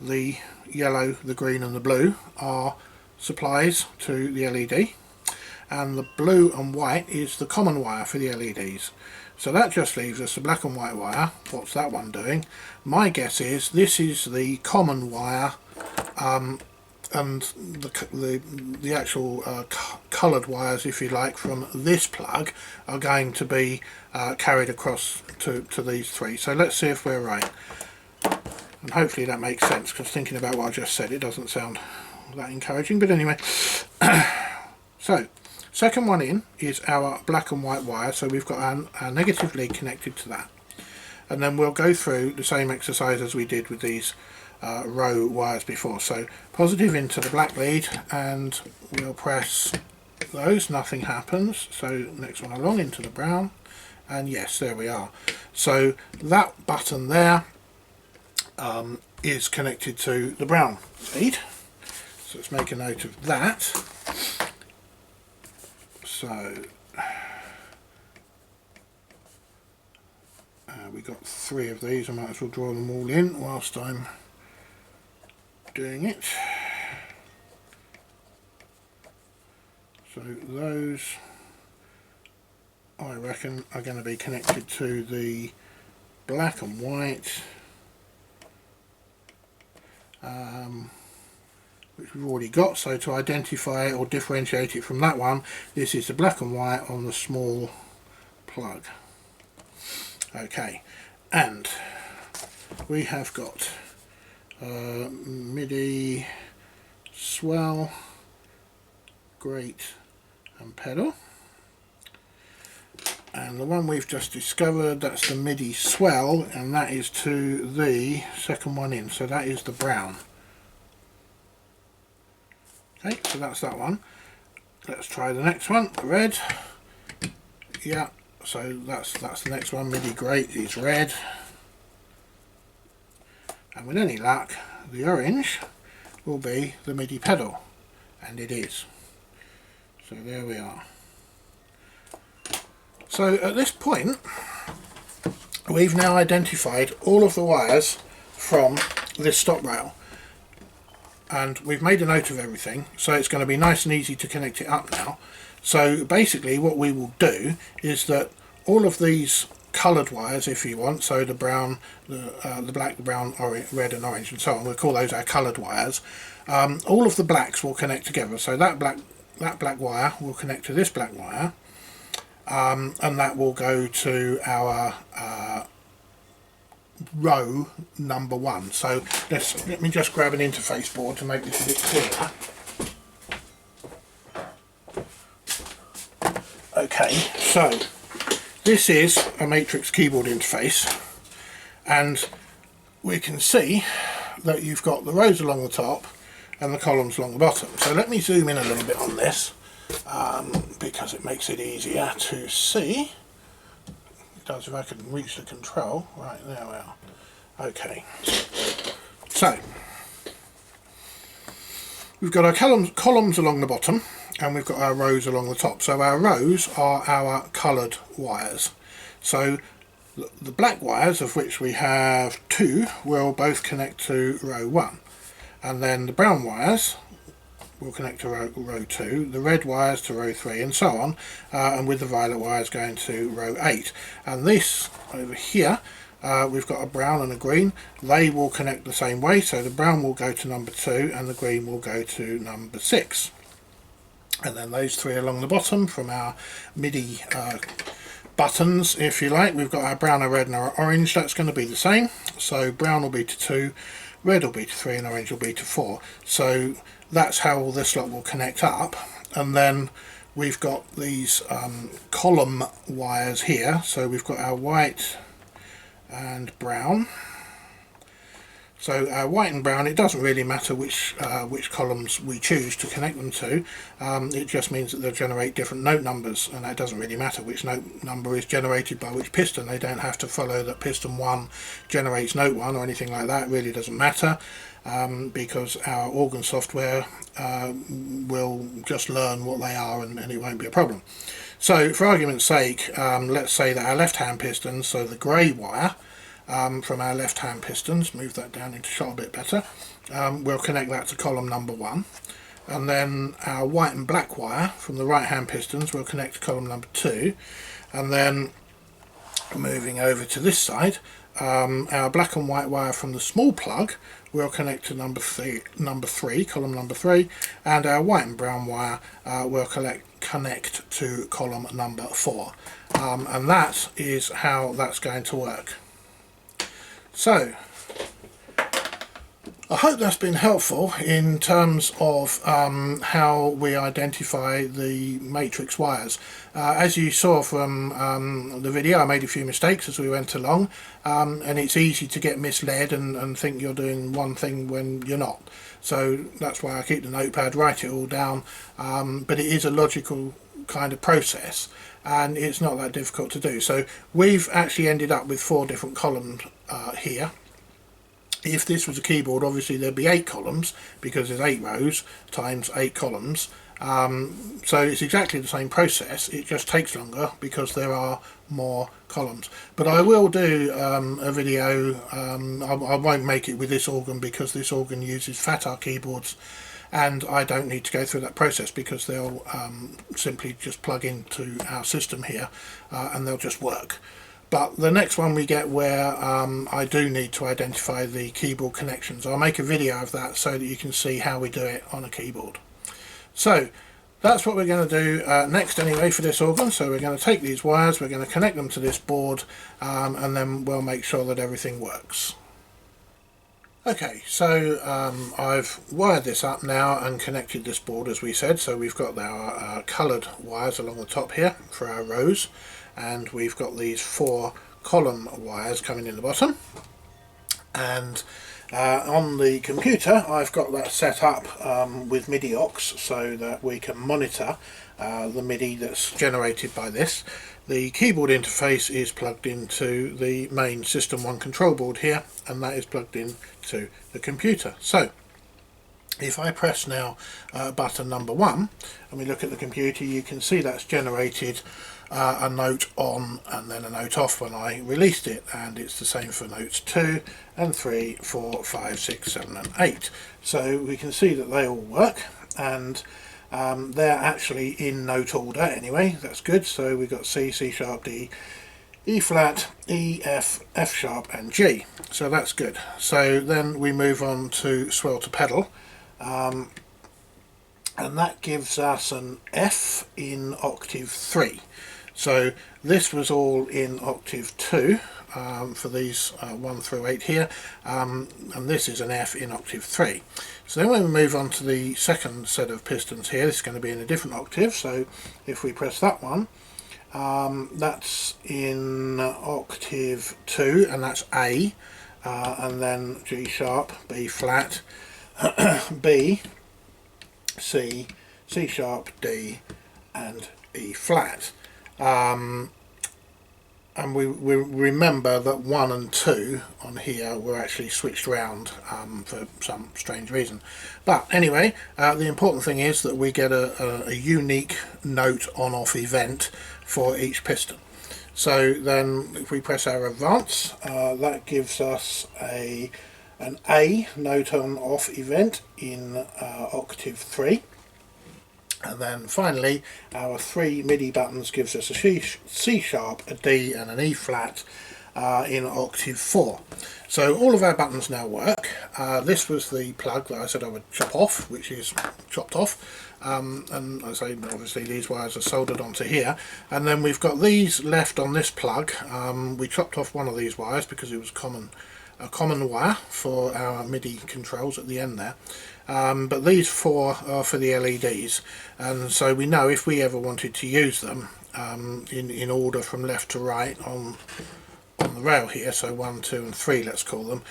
the yellow, the green and the blue, are supplies to the LED, and the blue and white is the common wire for the LEDs. So that just leaves us a black and white wire. What's that one doing? My guess is this is the common wire, and the actual coloured wires, if you like, from this plug are going to be carried across to these three. So let's see if we're right, and hopefully that makes sense, because thinking about what I just said, it doesn't sound that encouraging, but anyway. So second one in is our black and white wire, so we've got our negative lead connected to that, and then we'll go through the same exercise as we did with these row wires before. So positive into the black lead, and we'll press those, nothing happens. So next one along into the brown, and yes, there we are. So that button there is connected to the brown lead, so let's make a note of that. So we got three of these. I might as well draw them all in whilst I'm doing it. So those, I reckon, are going to be connected to the black and white, which we've already got. So to identify or differentiate it from that one, this is the black and white on the small plug. Okay, and we have got MIDI, swell, grate and pedal, and the one we've just discovered, that's the MIDI swell, and that is to the second one in, so that is the brown. Okay, so that's that one. Let's try the next one, the red. Yeah, so that's the next one. MIDI grate is red, and with any luck the orange will be the MIDI pedal, and it is. So there we are. So at this point we've now identified all of the wires from this stop rail, and we've made a note of everything, so it's going to be nice and easy to connect it up now. So basically what we will do is that all of these coloured wires, if you want, so the brown, the black, the brown, orange, red and orange and so on, we'll call those our coloured wires. All of the blacks will connect together, so that black wire will connect to this black wire, and that will go to our row number one. So let me just grab an interface board to make this a bit clearer. Okay, so this is a matrix keyboard interface, and we can see that you've got the rows along the top and the columns along the bottom. So let me zoom in a little bit on this, because it makes it easier to see. It does if I can reach the control. Right, there we are. Okay, so we've got our columns along the bottom, and we've got our rows along the top. So our rows are our coloured wires. So the black wires, of which we have two, will both connect to row one, and then the brown wires will connect to row 2, the red wires to row 3, and so on, and with the violet wires going to row 8. And this over here, we've got a brown and a green. They will connect the same way, so the brown will go to number 2 and the green will go to number 6. And then those three along the bottom from our MIDI buttons, if you like, we've got our brown, our red and our orange. That's going to be the same, so brown will be to 2, red will be to 3 and orange will be to 4. So that's how all this lot will connect up. And then we've got these column wires here, so we've got our white and brown. So white and brown, it doesn't really matter which columns we choose to connect them to. It just means that they'll generate different note numbers, and that doesn't really matter which note number is generated by which piston. They don't have to follow that piston 1 generates note 1 or anything like that. It really doesn't matter, because our organ software will just learn what they are, and it won't be a problem. So for argument's sake, let's say that our left hand piston, so the grey wire, from our left hand pistons, move that down into shot a bit better, we'll connect that to column number 1, and then our white and black wire from the right hand pistons will connect to column number 2, and then moving over to this side, our black and white wire from the small plug will connect to number 3, column number 3, and our white and brown wire will connect to column number 4, and that is how that's going to work. So I hope that's been helpful in terms of how we identify the matrix wires. As you saw from the video, I made a few mistakes as we went along, and it's easy to get misled and think you're doing one thing when you're not. So that's why I keep the notepad, write it all down, but it is a logical kind of process, and it's not that difficult to do. So we've actually ended up with 4 different columns here. If this was a keyboard, obviously there'd be 8 columns, because there's 8 rows times 8 columns. So it's exactly the same process, it just takes longer because there are more columns. But I will do a video, I won't make it with this organ because this organ uses FATAR keyboards, and I don't need to go through that process because they'll simply just plug into our system here and they'll just work. But the next one we get where I do need to identify the keyboard connections, I'll make a video of that so that you can see how we do it on a keyboard. So that's what we're going to do next anyway for this organ. So we're going to take these wires, we're going to connect them to this board, and then we'll make sure that everything works. Okay, so I've wired this up now and connected this board as we said. So we've got our coloured wires along the top here for our rows, and we've got these 4 column wires coming in the bottom, and on the computer I've got that set up with MIDI aux so that we can monitor the MIDI that's generated by this. The keyboard interface is plugged into the main System One control board here, and that is plugged into the computer. So if I press now button number 1 and we look at the computer, you can see that's generated a note on and then a note off when I released it, and it's the same for notes 2 and 3, 4, 5, 6, 7 and 8. So we can see that they all work, and they're actually in note order anyway. That's good. So we've got C, C sharp, D, E flat, E, F, F sharp and G. So that's good. So then we move on to swell to pedal, and that gives us an F in octave 3. So this was all in octave 2 for these 1 through 8 here, and this is an F in octave 3. So then when we move on to the second set of pistons here, this is going to be in a different octave. So if we press that one, that's in octave 2, and that's A, and then G sharp, B flat, B, C, C sharp, D and E flat. And we remember that 1 and 2 on here were actually switched around for some strange reason. But anyway, the important thing is that we get a unique note on off event for each piston. So then if we press our advance, that gives us a an A note on off event in octave 3. And then finally our 3 MIDI buttons gives us a C sharp, a D and an E flat in octave 4. So all of our buttons now work. This was the plug that I said I would chop off, which is chopped off. And I say obviously these wires are soldered onto here, and then we've got these left on this plug. We chopped off one of these wires because it was a common wire for our MIDI controls at the end there. But these 4 are for the LEDs, and so we know if we ever wanted to use them in order from left to right on the rail here, so 1, 2 and 3 let's call them,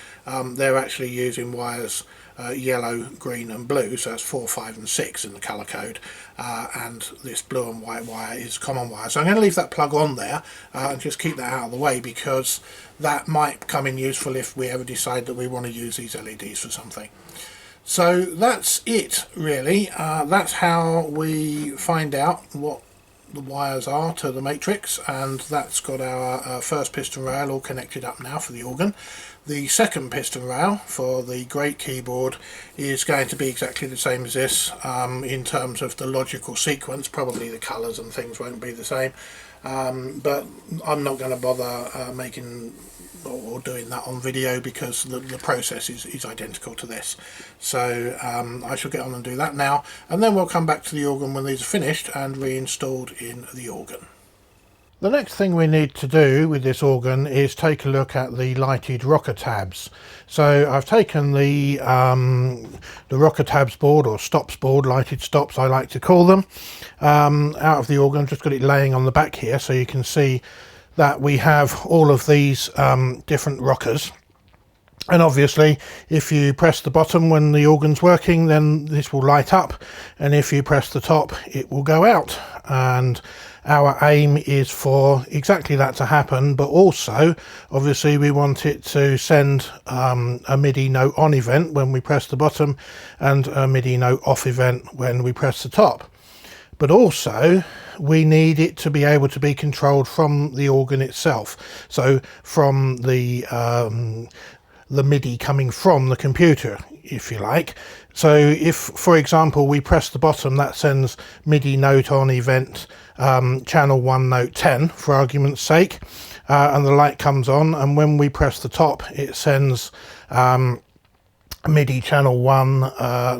they're actually using wires yellow, green and blue, so that's 4, 5 and 6 in the colour code, and this blue and white wire is common wire. So I'm going to leave that plug on there and just keep that out of the way, because that might come in useful if we ever decide that we want to use these LEDs for something. So that's it really. That's how we find out what the wires are to the matrix, and that's got our first piston rail all connected up now for the organ. The second piston rail for the great keyboard is going to be exactly the same as this in terms of the logical sequence. Probably the colours and things won't be the same, but I'm not going to bother making or doing that on video because the process is identical to this. So I shall get on and do that now, and then we'll come back to the organ when these are finished and reinstalled in the organ. The next thing we need to do with this organ is take a look at the lighted rocker tabs. So I've taken the rocker tabs board, or stops board, lighted stops I like to call them, out of the organ. Just got it laying on the back here so you can see that we have all of these different rockers. And obviously if you press the bottom when the organ's working, then this will light up, and if you press the top it will go out. And our aim is for exactly that to happen, but also obviously we want it to send a MIDI note on event when we press the bottom and a MIDI note off event when we press the top. But also we need it to be able to be controlled from the organ itself, so from the MIDI coming from the computer, if you like. So if, for example, we press the bottom, that sends MIDI note on event channel 1 note 10 for argument's sake, and the light comes on, and when we press the top it sends MIDI channel 1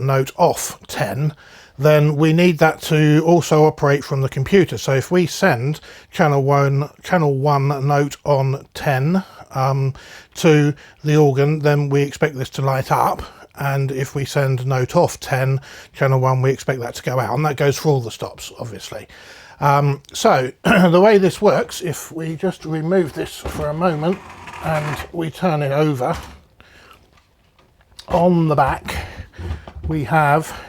note off 10. Then we need that to also operate from the computer. So if we send channel 1 note on 10 to the organ, then we expect this to light up, and if we send note off 10 channel 1, we expect that to go out, and that goes for all the stops obviously. So the way this works, if we just remove this for a moment and we turn it over, on the back we have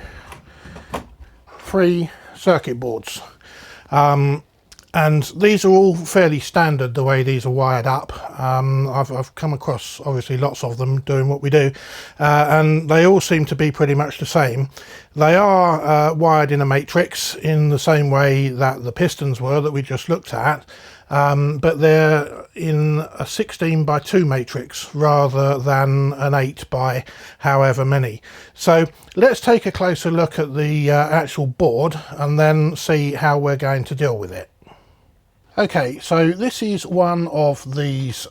3 circuit boards, and these are all fairly standard the way these are wired up. I've come across obviously lots of them doing what we do, and they all seem to be pretty much the same. They are wired in a matrix in the same way that the pistons were that we just looked at, but they're in a 16 by 2 matrix rather than an 8 by however many. So let's take a closer look at the actual board and then see how we're going to deal with it. Okay, so this is one of these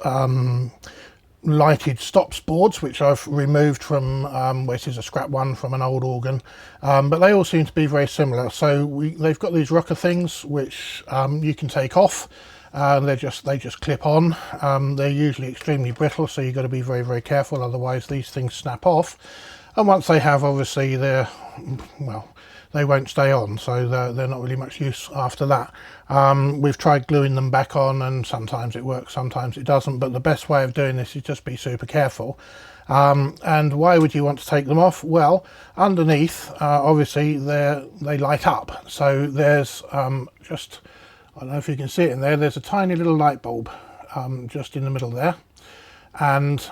lighted stops boards which I've removed from, this is a scrap one from an old organ, but they all seem to be very similar. So they've got these rocker things which you can take off. They just clip on. They're usually extremely brittle, so you've got to be very, very careful, otherwise these things snap off. And once they have, obviously they won't stay on, so they're not really much use after that. We've tried gluing them back on, and sometimes it works, sometimes it doesn't, but the best way of doing this is just be super careful. And why would you want to take them off? Well, underneath obviously they light up, so there's just, I don't know if you can see it in there, there's a tiny little light bulb just in the middle there, and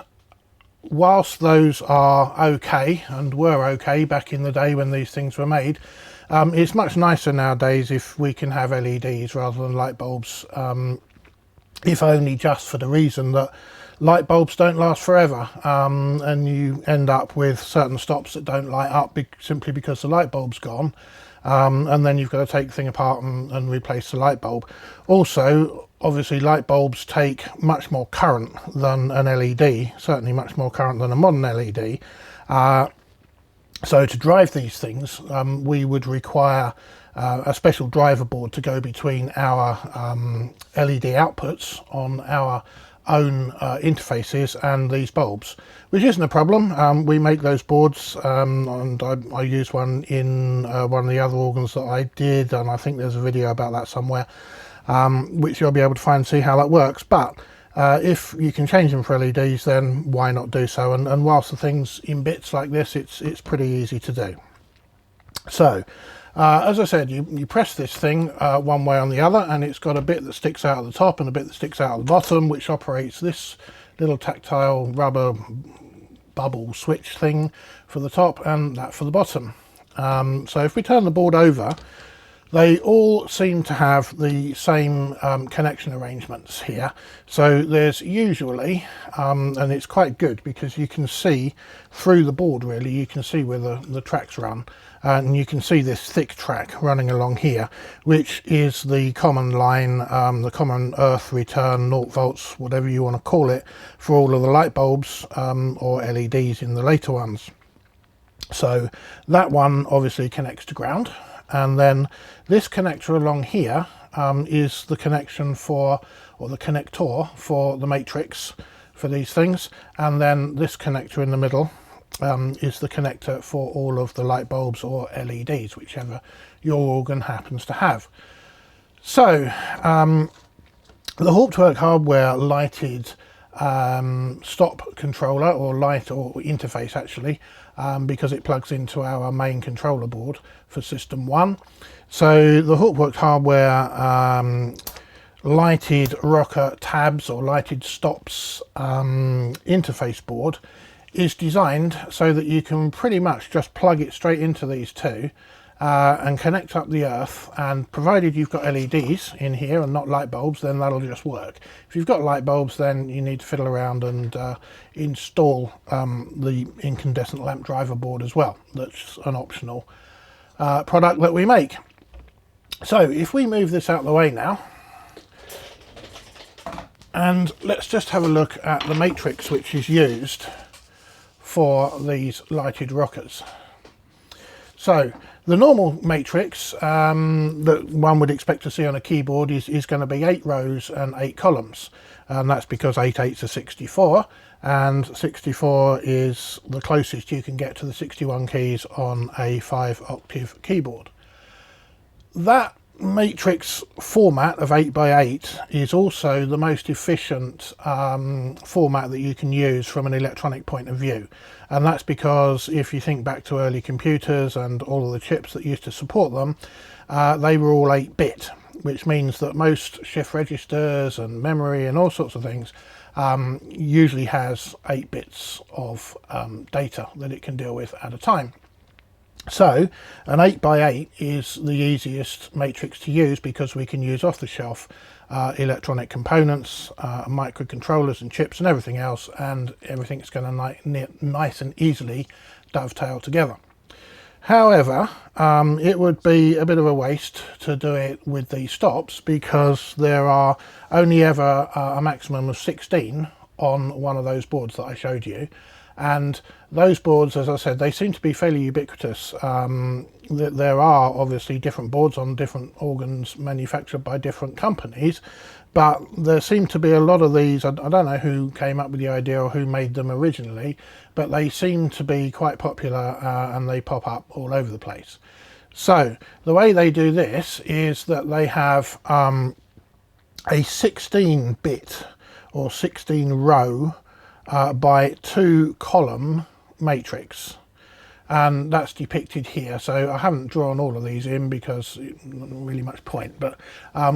whilst those are okay and were okay back in the day when these things were made, it's much nicer nowadays if we can have LEDs rather than light bulbs, if only just for the reason that light bulbs don't last forever, and you end up with certain stops that don't light up simply because the light bulb's gone, and then you've got to take the thing apart and replace the light bulb. Also, obviously light bulbs take much more current than an LED, certainly much more current than a modern LED. So to drive these things, we would require a special driver board to go between our LED outputs on our own interfaces and these bulbs, which isn't a problem. We make those boards, and I use one in one of the other organs that I did, and I think there's a video about that somewhere, which you'll be able to find and see how that works. But if you can change them for LEDs, then why not do so? And whilst the thing's in bits like this, it's pretty easy to do. So as I said, you press this thing one way or the other, and it's got a bit that sticks out of the top and a bit that sticks out of the bottom, which operates this little tactile rubber bubble switch thing for the top and that for the bottom. So if we turn the board over, they all seem to have the same connection arrangements here. So there's usually, and it's quite good because you can see through the board really, you can see where the tracks run, and you can see this thick track running along here, which is the common line, the common earth return 0 volts, whatever you want to call it, for all of the light bulbs or LEDs in the later ones. So that one obviously connects to ground. And then this connector along here is the connection for, or the connector for the matrix for these things. And then this connector in the middle is the connector for all of the light bulbs or LEDs, whichever your organ happens to have. So the Hauptwerk Hardware lighted stop controller, or light or interface actually, because it plugs into our main controller board for System One. So the Hauptwerk Hardware lighted rocker tabs or lighted stops interface board is designed so that you can pretty much just plug it straight into these two and connect up the earth, and provided you've got LEDs in here and not light bulbs, then that'll just work. If you've got light bulbs, then you need to fiddle around and install the incandescent lamp driver board as well. That's an optional product that we make. So if we move this out of the way now, and let's just have a look at the matrix which is used for these lighted rockers. So the normal matrix that one would expect to see on a keyboard is going to be 8 rows and 8 columns, and that's because 8 8s are 64, and 64 is the closest you can get to the 61 keys on a 5-octave keyboard. That matrix format of 8 by 8 is also the most efficient format that you can use from an electronic point of view, and that's because if you think back to early computers and all of the chips that used to support them, they were all 8-bit, which means that most shift registers and memory and all sorts of things usually has 8 bits of data that it can deal with at a time. So an 8 by 8 is the easiest matrix to use because we can use off-the-shelf electronic components, microcontrollers and chips and everything else, and everything's going to nice and easily dovetail together. However, it would be a bit of a waste to do it with these stops because there are only ever a maximum of 16 on one of those boards that I showed you. And those boards, as I said, they seem to be fairly ubiquitous. There are obviously different boards on different organs manufactured by different companies, but there seem to be a lot of these. I don't know who came up with the idea or who made them originally, but they seem to be quite popular and they pop up all over the place. So the way they do this is that they have a 16-bit or 16 row by 2 column matrix, and that's depicted here. So I haven't drawn all of these in because not really much point, but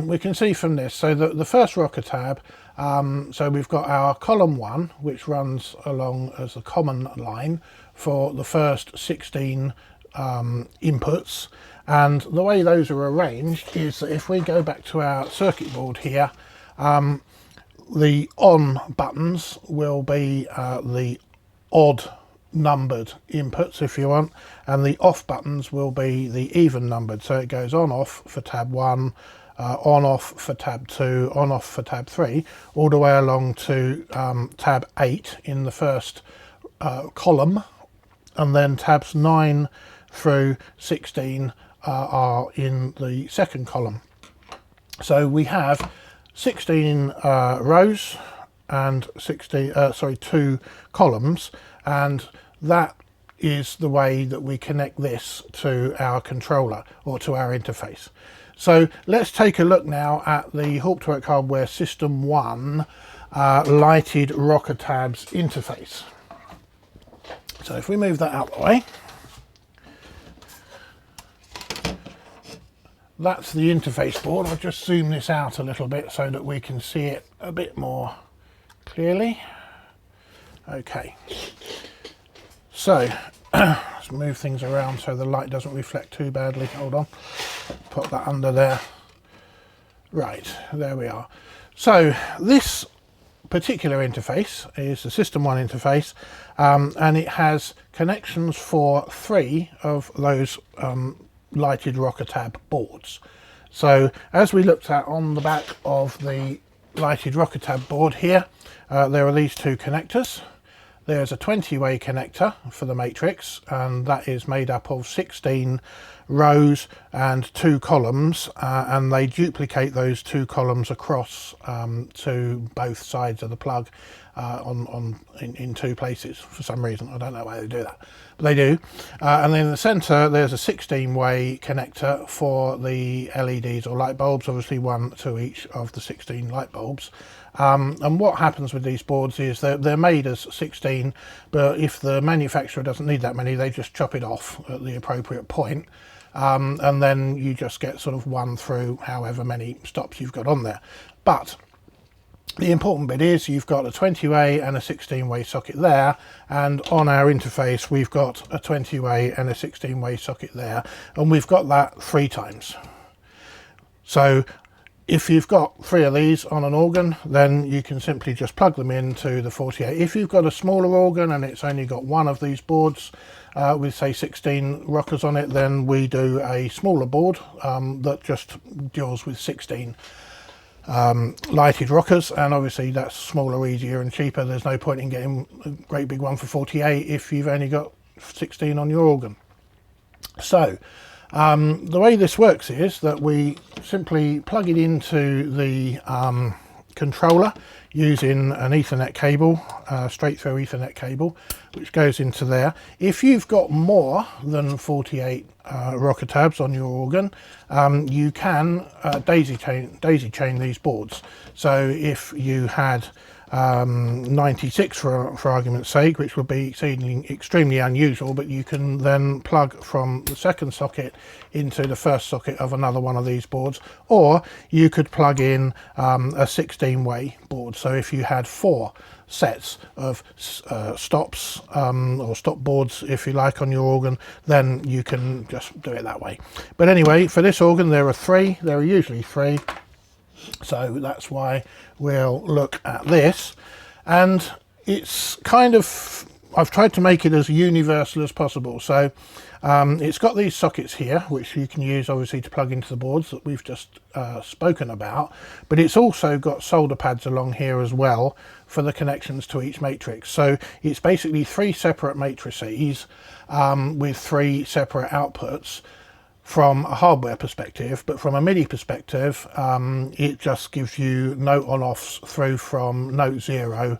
we can see from this. So the first rocker tab, so we've got our column 1, which runs along as a common line for the first 16 inputs, and the way those are arranged is that if we go back to our circuit board here, the on buttons will be the odd numbered inputs, if you want, and the off buttons will be the even numbered. So it goes on off for tab 1, on off for tab 2, on off for tab 3, all the way along to tab 8 in the first column, and then tabs 9 through 16 are in the second column. So we have 16 rows and 2 columns, and that is the way that we connect this to our controller or to our interface. So let's take a look now at the Hauptwerk Hardware System One lighted rocker tabs interface. So if we move that out of the way, that's the interface board. I'll just zoom this out a little bit so that we can see it a bit more clearly. Okay, so let's move things around so the light doesn't reflect too badly. Hold on, put that under there. Right, there we are. So this particular interface is the System One interface, and it has connections for 3 of those lighted rocker tab boards. So as we looked at on the back of the lighted rocker tab board here, there are these 2 connectors. There's a 20-way connector for the matrix, and that is made up of 16 rows and 2 columns, and they duplicate those 2 columns across to both sides of the plug in 2 places for some reason. I don't know why they do that, but they do. And then in the center there's a 16-way connector for the LEDs or light bulbs, obviously 1 to each of the 16 light bulbs. And what happens with these boards is they're made as 16, but if the manufacturer doesn't need that many, they just chop it off at the appropriate point, and then you just get sort of 1 through however many stops you've got on there. But the important bit is you've got a 20-way and a 16-way socket there, and on our interface we've got a 20-way and a 16-way socket there, and we've got that 3 times. So if you've got 3 of these on an organ, then you can simply just plug them into the 48. If you've got a smaller organ and it's only got 1 of these boards with say 16 rockers on it, then we do a smaller board that just deals with 16 lighted rockers, and obviously that's smaller, easier and cheaper. There's no point in getting a great big one for 48 if you've only got 16 on your organ. So the way this works is that we simply plug it into the controller using an Ethernet cable, straight through Ethernet cable, which goes into there. If you've got more than 48 rocker tabs on your organ, you can daisy chain these boards. So if you had 96 for argument's sake, which would be extremely unusual, but you can then plug from the second socket into the first socket of another one of these boards, or you could plug in a 16-way board. So if you had 4 sets of stops or stop boards, if you like, on your organ, then you can just do it that way. But anyway, for this organ there are 3. There are usually 3. So that's why we'll look at this, and it's kind of, I've tried to make it as universal as possible. So it's got these sockets here which you can use obviously to plug into the boards that we've just spoken about, but it's also got solder pads along here as well for the connections to each matrix. So it's basically 3 separate matrices with 3 separate outputs from a hardware perspective, but from a MIDI perspective, it just gives you note on-offs through from note 0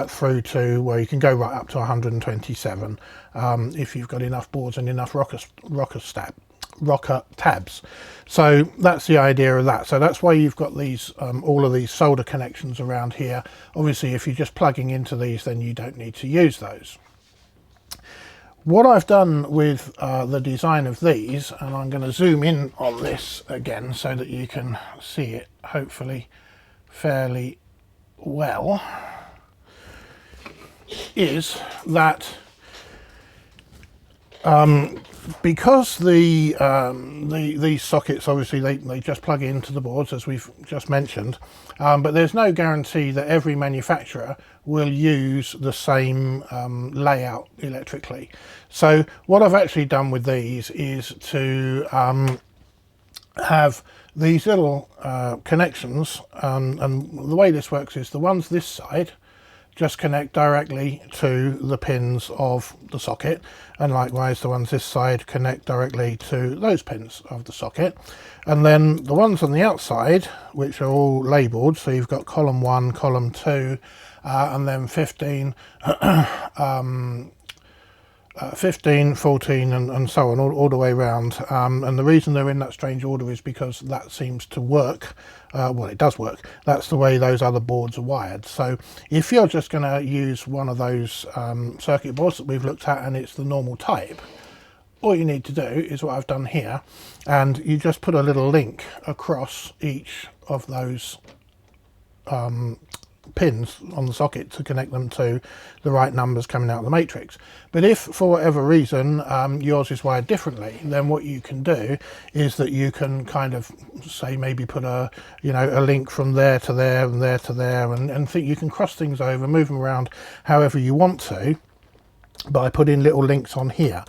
through to, well, you can go right up to 127 if you've got enough boards and enough rocker tabs. So that's the idea of that. So that's why you've got these all of these solder connections around here. Obviously, if you're just plugging into these, then you don't need to use those. What I've done with the design of these, and I'm going to zoom in on this again so that you can see it hopefully fairly well, is that Because these sockets, obviously they just plug into the boards, as we've just mentioned, but there's no guarantee that every manufacturer will use the same layout electrically. So what I've actually done with these is to have these little connections, and the way this works is the ones this side just connect directly to the pins of the socket, and likewise the ones this side connect directly to those pins of the socket. And then the ones on the outside, which are all labelled, so you've got column 1, column 2, and then 15, 15, 14 and so on, all the way around. And the reason they're in that strange order is because that seems to work. Well, it does work. That's the way those other boards are wired. So if you're just going to use one of those circuit boards that we've looked at and it's the normal type, all you need to do is what I've done here, and you just put a little link across each of those pins on the socket to connect them to the right numbers coming out of the matrix. But if for whatever reason yours is wired differently, then what you can do is that you can kind of say maybe put a a link from there to there and there to there, and think you can cross things over, move them around however you want to by putting little links on here.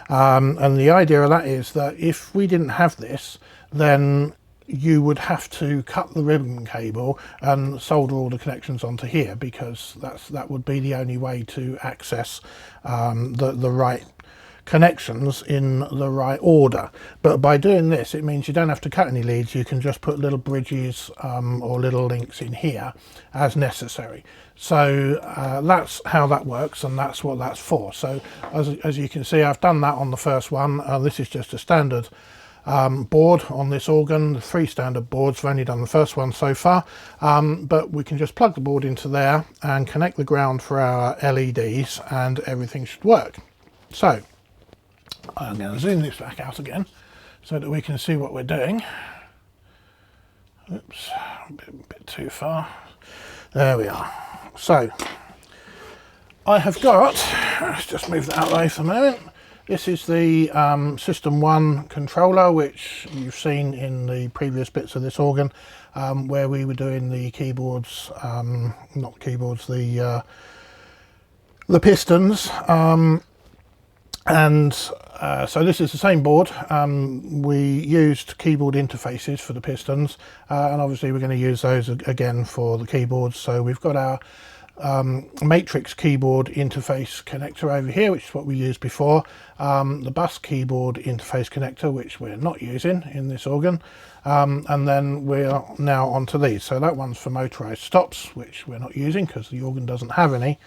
And the idea of that is that if we didn't have this, then you would have to cut the ribbon cable and solder all the connections onto here, because that would be the only way to access the right connections in the right order. But by doing this, it means you don't have to cut any leads. You can just put little bridges or little links in here as necessary. So that's how that works, and that's what that's for. So as you can see, I've done that on the first one. This is just a standard board on this organ. The 3 standard boards, I've only done the first one so far, but we can just plug the board into there and connect the ground for our LEDs and everything should work. So I'm going to zoom this back out again so that we can see what we're doing. Oops, a bit too far. There we are. So I have got, let's just move that out of the way for a moment. This is the System One controller, which you've seen in the previous bits of this organ, where we were doing the keyboards, not keyboards, the pistons. So this is the same board. We used keyboard interfaces for the pistons, and obviously we're going to use those again for the keyboards. So we've got our matrix keyboard interface connector over here, which is what we used before, the bus keyboard interface connector, which we're not using in this organ, and then we're now onto these. So that one's for motorized stops, which we're not using because the organ doesn't have any.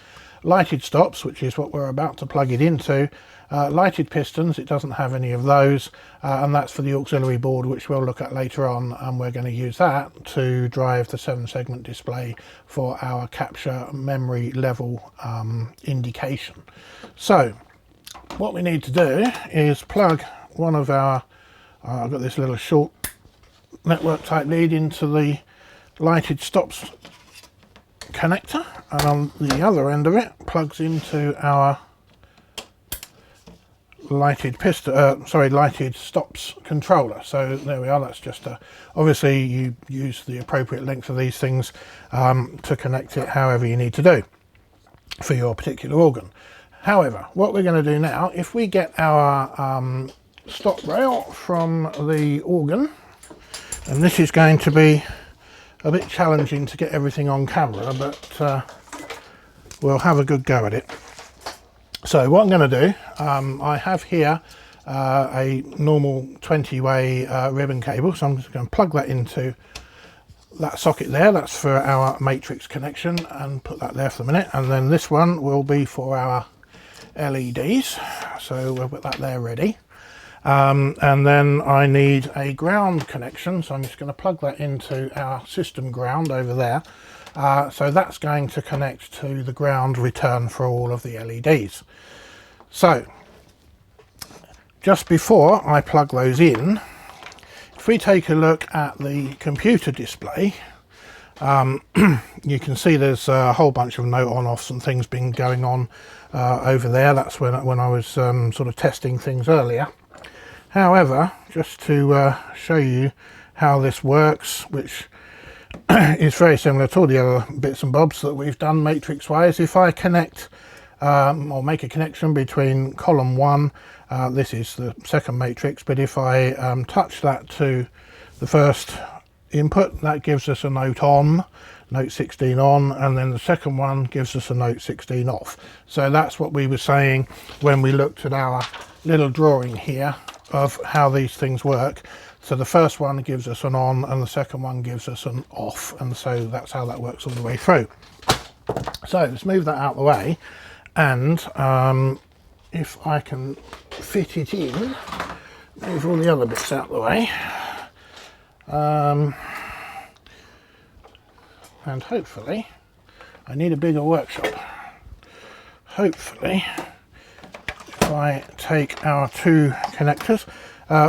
Lighted stops, which is what we're about to plug it into. Lighted pistons, it doesn't have any of those, and that's for the auxiliary board, which we'll look at later on, and we're going to use that to drive the 7-segment display for our capture memory level indication. So what we need to do is plug one of our, I've got this little short network type lead into the lighted stops connector, and on the other end of it plugs into our lighted lighted stops controller. So there we are. That's just obviously you use the appropriate length of these things to connect it however you need to do for your particular organ. However, what we're going to do now, if we get our stop rail from the organ, and this is going to be a bit challenging to get everything on camera, but we'll have a good go at it. So what I'm going to do, I have here a normal 20-way ribbon cable, so I'm just going to plug that into that socket there. That's for our matrix connection, and put that there for a minute. And then this one will be for our LEDs, so we'll put that there ready. And then I need a ground connection, so I'm just going to plug that into our system ground over there. So that's going to connect to the ground return for all of the LEDs. So just before I plug those in, if we take a look at the computer display, You can see there's a whole bunch of note on-offs and things been going on over there. That's when I was sort of testing things earlier. However, just to show you how this works, which is very similar to all the other bits and bobs that we've done matrix wise, if I connect or make a connection between column 1, this is the second matrix, but if I touch that to the first input, that gives us a note on, note 16 on, and then the second one gives us a note 16 off. So that's what we were saying when we looked at our little drawing here of how these things work. So the first one gives us an on and the second one gives us an off, and so that's how that works all the way through. So let's move that out of the way, and if I can fit it in, move all the other bits out of the way, and hopefully, I need a bigger workshop. Hopefully, if I take our two connectors,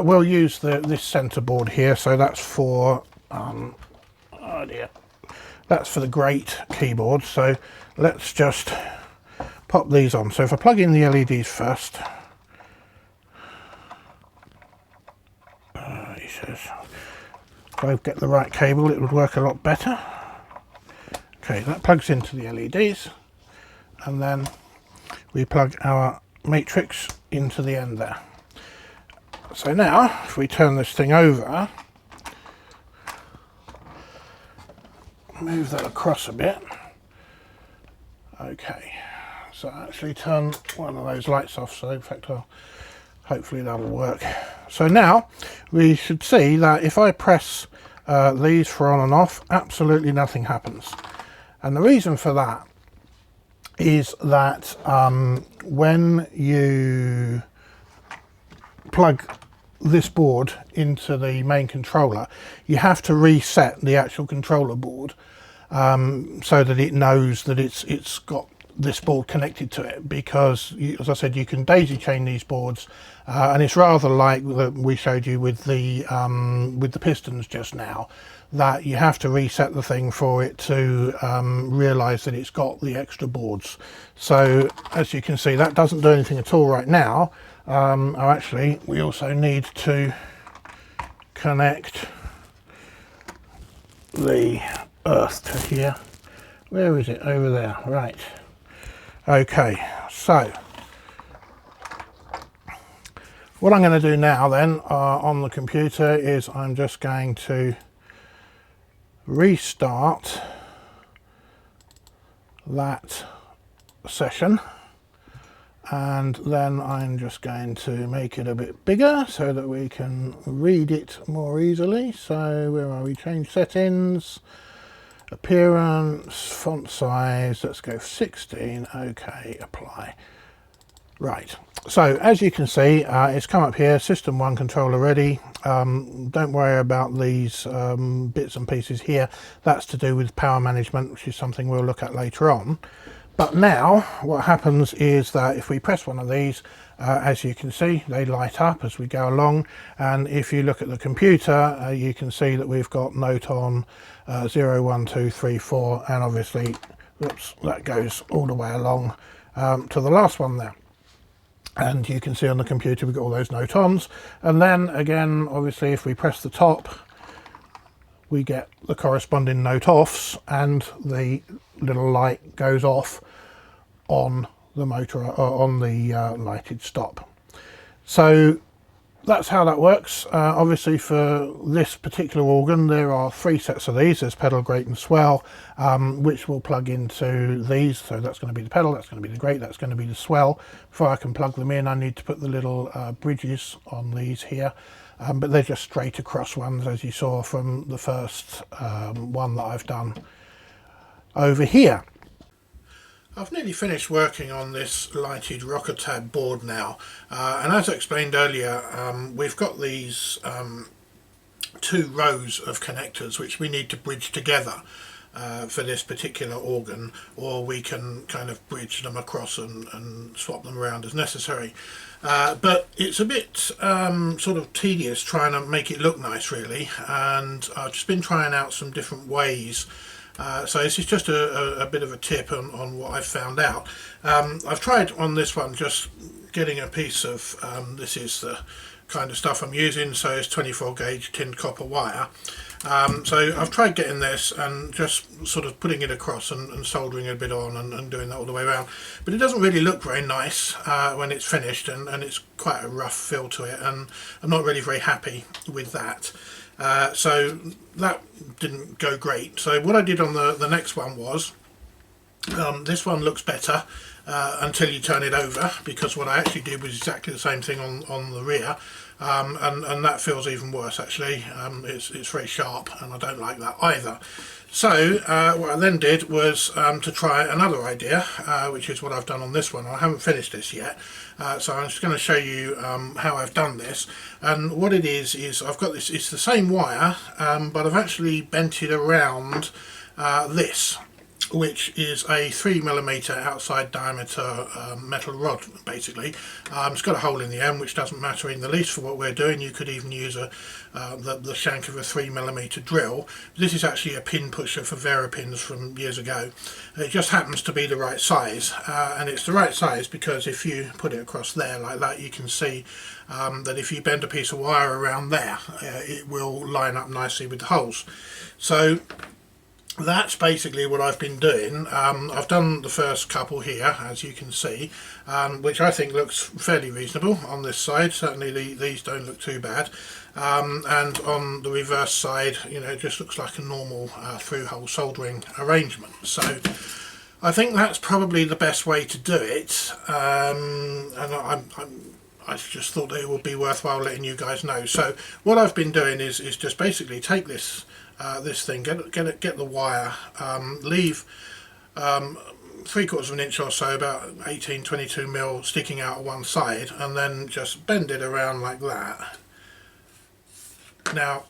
we'll use this center board here, so that's for oh dear, that's for the great keyboard. So let's just pop these on. So if I plug in the LEDs first, he says if I get the right cable it would work a lot better. Okay, that plugs into the LEDs, and then we plug our matrix into the end there. So now, if we turn this thing over, move that across a bit. Okay, so actually turn one of those lights off, so in fact hopefully that'll work. So now we should see that if I press these for on and off, absolutely nothing happens. And the reason for that is that when you plug this board into the main controller, you have to reset the actual controller board so that it knows that it's got this board connected to it, because as I said, you can daisy chain these boards, and it's rather like we showed you with the pistons just now, that you have to reset the thing for it to realize that it's got the extra boards. So as you can see, that doesn't do anything at all right now. Oh, actually, we also need to connect the earth to here. Where is it? Over there, right. Okay, so what I'm going to do now then on the computer is I'm just going to restart that session, and then I'm just going to make it a bit bigger so that we can read it more easily. So where are we? Change settings, appearance, font size, let's go 16. Okay, apply. Right, so as you can see, it's come up here, System One controller ready. Don't worry about these bits and pieces here. That's to do with power management, which is something we'll look at later on. But now what happens is that if we press one of these, as you can see, they light up as we go along. And if you look at the computer, you can see that we've got note on 0, 1, 2, 3, 4, and obviously, whoops, that goes all the way along to the last one there. And you can see on the computer we've got all those note ons. And then again, obviously, if we press the top, we get the corresponding note offs, and the little light goes off on the motor, or on the lighted stop. So that's how that works. Obviously for this particular organ there are 3 sets of these. There's pedal, grate and swell, which will plug into these. So that's going to be the pedal, that's going to be the grate, that's going to be the swell. Before I can plug them in, I need to put the little bridges on these here, but they're just straight across ones, as you saw from the first one that I've done over here. I've nearly finished working on this lighted rocker tab board now, and as I explained earlier, we've got these 2 rows of connectors which we need to bridge together for this particular organ, or we can kind of bridge them across and swap them around as necessary. But it's a bit sort of tedious trying to make it look nice really, and I've just been trying out some different ways So this is just a bit of a tip on what I've found out. I've tried on this one just getting a piece of, this is the kind of stuff I'm using, so it's 24 gauge tinned copper wire. So I've tried getting this and just sort of putting it across and soldering a bit on and doing that all the way around, but it doesn't really look very nice when it's finished, and it's quite a rough feel to it, and I'm not really very happy with that. So that didn't go great. So what I did on the next one was, this one looks better until you turn it over, because what I actually did was exactly the same thing on the rear, and that feels even worse actually. It's very sharp and I don't like that either. So what I then did was to try another idea, which is what I've done on this one. I haven't finished this yet, so I'm just going to show you how I've done this. And what it is I've got this, it's the same wire, but I've actually bent it around this, which is a 3mm outside diameter metal rod basically. It's got a hole in the end, which doesn't matter in the least for what we're doing. You could even use the shank of a 3mm drill. This is actually a pin pusher for Verapins from years ago. It just happens to be the right size, and it's the right size because if you put it across there like that, you can see that if you bend a piece of wire around there, it will line up nicely with the holes. So that's basically what I've been doing. I've done the first couple here, as you can see, which I think looks fairly reasonable on this side. Certainly these don't look too bad, and on the reverse side, you know, it just looks like a normal through-hole soldering arrangement. So I think that's probably the best way to do it, and I just thought that it would be worthwhile letting you guys know. So what I've been doing is just basically take this this thing, get the wire, leave 3/4 of an inch or so, about 18-22mm sticking out of one side, and then just bend it around like that. Now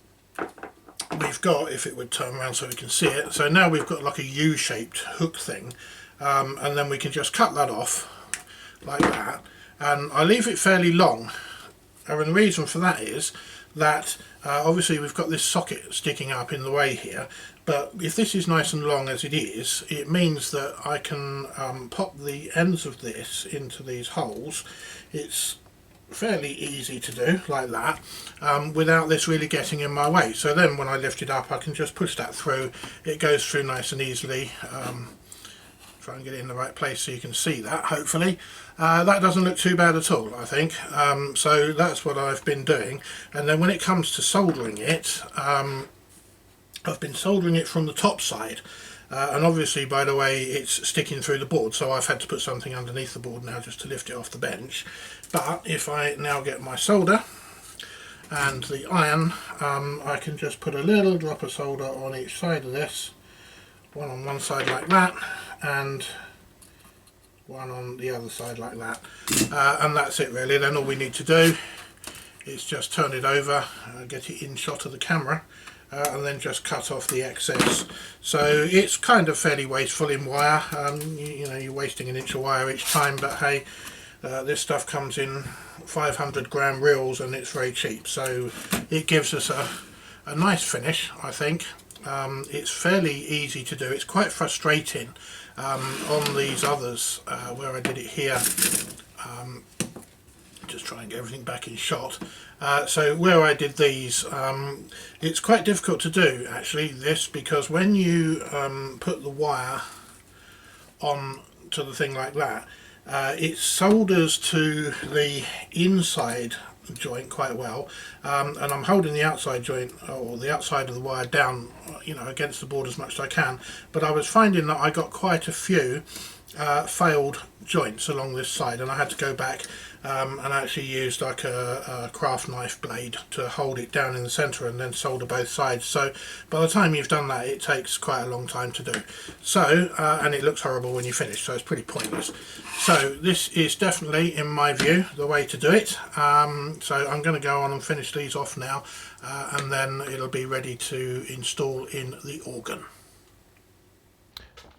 we've got, if it would turn around so we can see it, so now we've got like a U-shaped hook thing, and then we can just cut that off like that, and I leave it fairly long, and the reason for that is that obviously we've got this socket sticking up in the way here, but if this is nice and long as it is, it means that I can pop the ends of this into these holes. It's fairly easy to do like that, without this really getting in my way. So then when I lift it up, I can just push that through. It goes through nice and easily. Try and get it in the right place so you can see that, hopefully. That doesn't look too bad at all, I think. So that's what I've been doing. And then when it comes to soldering it, I've been soldering it from the top side. And obviously, by the way, it's sticking through the board, so I've had to put something underneath the board now just to lift it off the bench. But if I now get my solder and the iron, I can just put a little drop of solder on each side of this, one on one side like that, and one on the other side like that, and that's it really. Then all we need to do is just turn it over, get it in shot of the camera, and then just cut off the excess. So it's kind of fairly wasteful in wire. You know, you're wasting an inch of wire each time, but hey, this stuff comes in 500 gram reels and it's very cheap, so it gives us a nice finish, I think. It's fairly easy to do. It's quite frustrating on these others where I did it here. Just try and get everything back in shot. So where I did these, it's quite difficult to do actually, this, because when you put the wire on to the thing like that, it solders to the inside joint quite well, and I'm holding the outside joint, or the outside of the wire, down, you know, against the board as much as I can, but I was finding that I got quite a few failed joints along this side, and I had to go back and actually used like a craft knife blade to hold it down in the centre and then solder both sides. So by the time you've done that, it takes quite a long time to do. So and it looks horrible when you finish, so it's pretty pointless. So this is definitely, in my view, the way to do it. So I'm going to go on and finish these off now, and then it'll be ready to install in the organ.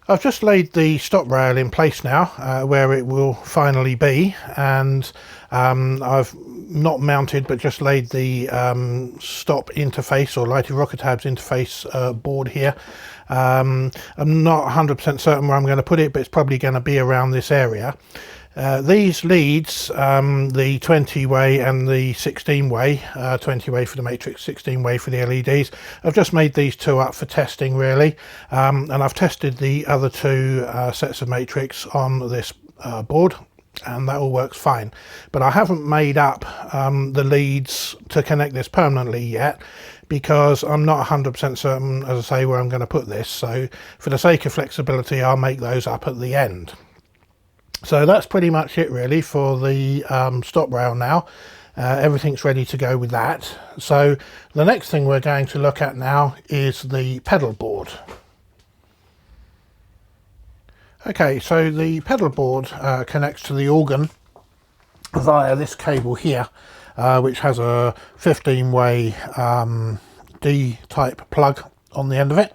I've just laid the stop rail in place now, where it will finally be, and I've not mounted but just laid the stop interface or lighted rocker tabs interface board here. I'm not 100% certain where I'm going to put it, but it's probably going to be around this area. These leads, the 20-way and the 16-way, 20-way for the matrix, 16-way for the LEDs, I've just made these two up for testing really, and I've tested the other two sets of matrix on this board, and that all works fine. But I haven't made up the leads to connect this permanently yet, because I'm not 100% certain, as I say, where I'm going to put this. So for the sake of flexibility, I'll make those up at the end. So that's pretty much it really for the stop rail now. Everything's ready to go with that. So the next thing we're going to look at now is the pedal board. Okay, so the pedal board connects to the organ via this cable here, which has a 15-way D-type plug on the end of it.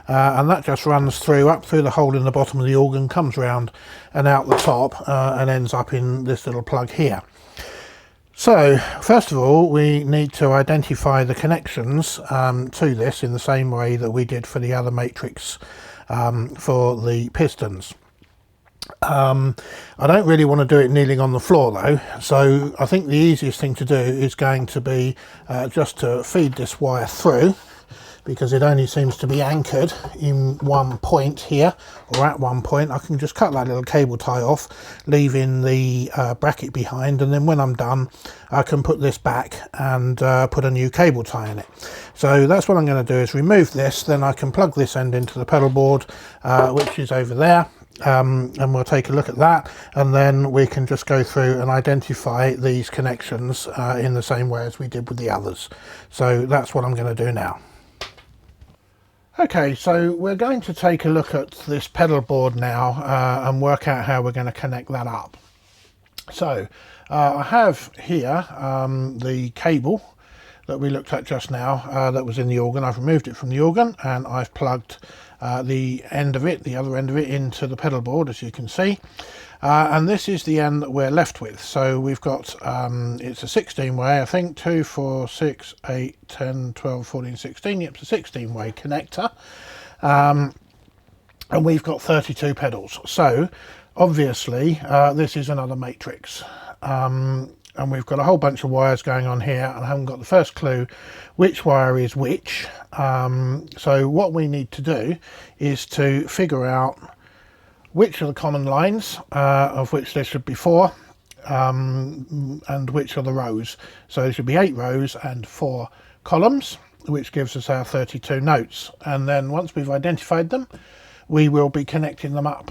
And that just runs through up through the hole in the bottom of the organ, comes round and out the top, and ends up in this little plug here. So first of all, we need to identify the connections to this in the same way that we did for the other matrix for the pistons. I don't really want to do it kneeling on the floor though, so I think the easiest thing to do is going to be just to feed this wire through, because it only seems to be anchored in one point here, or at one point. I can just cut that little cable tie off, leaving the bracket behind, and then when I'm done I can put this back and put a new cable tie in it. So that's what I'm going to do, is remove this, then I can plug this end into the pedal board, which is over there. And we'll take a look at that, and then we can just go through and identify these connections in the same way as we did with the others. So that's what I'm going to do now. Okay, so we're going to take a look at this pedal board now and work out how we're going to connect that up. So I have here the cable that we looked at just now that was in the organ. I've removed it from the organ and I've plugged the end of it, the other end of it, into the pedal board, as you can see. And this is the end that we're left with. So we've got, it's a 16-way, I think, 2, 4, 6, 8, 10, 12, 14, 16. Yep, it's a 16-way connector. And we've got 32 pedals. So obviously this is another matrix. And we've got a whole bunch of wires going on here, and I haven't got the first clue which wire is which. So what we need to do is to figure out which are the common lines, of which there should be 4, and which are the rows. So there should be 8 rows and 4 columns, which gives us our 32 notes. And then once we've identified them, we will be connecting them up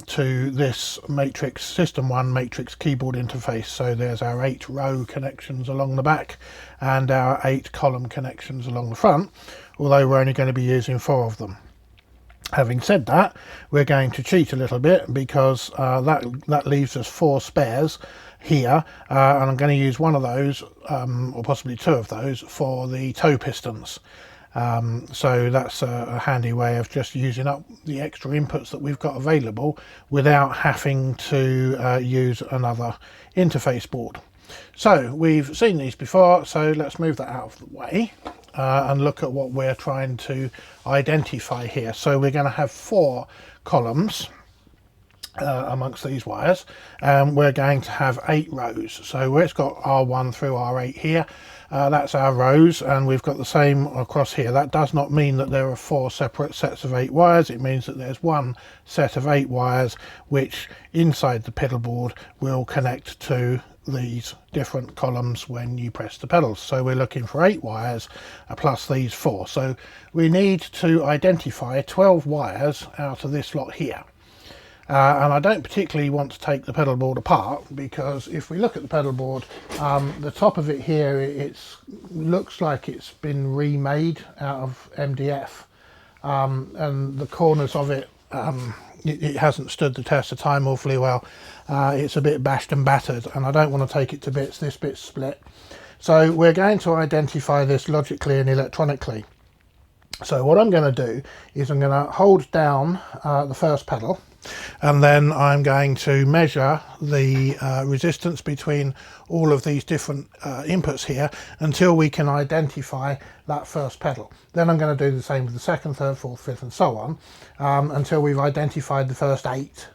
to this Matrix System One Matrix keyboard interface. So there's our 8 row connections along the back and our 8 column connections along the front, although we're only going to be using 4 of them. Having said that, we're going to cheat a little bit, because that leaves us 4 spares here, and I'm going to use one of those, or possibly 2 of those, for the toe pistons. So that's a handy way of just using up the extra inputs that we've got available without having to use another interface board. So we've seen these before, so let's move that out of the way and look at what we're trying to identify here. So we're going to have 4 columns amongst these wires, and we're going to have 8 rows. So where it's got R1 through R8 here, that's our rows, and we've got the same across here. That does not mean that there are 4 separate sets of 8 wires. It means that there's one set of 8 wires which inside the pedal board will connect to these different columns when you press the pedals. So we're looking for 8 wires plus these 4. So we need to identify 12 wires out of this lot here. And I don't particularly want to take the pedal board apart, because if we look at the pedal board, the top of it here, it looks like it's been remade out of MDF, and the corners of it, it hasn't stood the test of time awfully well. It's a bit bashed and battered, and I don't want to take it to bits. This bit's split. So we're going to identify this logically and electronically. So what I'm going to do is I'm going to hold down the first pedal, and then I'm going to measure the resistance between all of these different inputs here until we can identify that first pedal. Then I'm going to do the same with the second, third, fourth, fifth and so on until we've identified the first 8,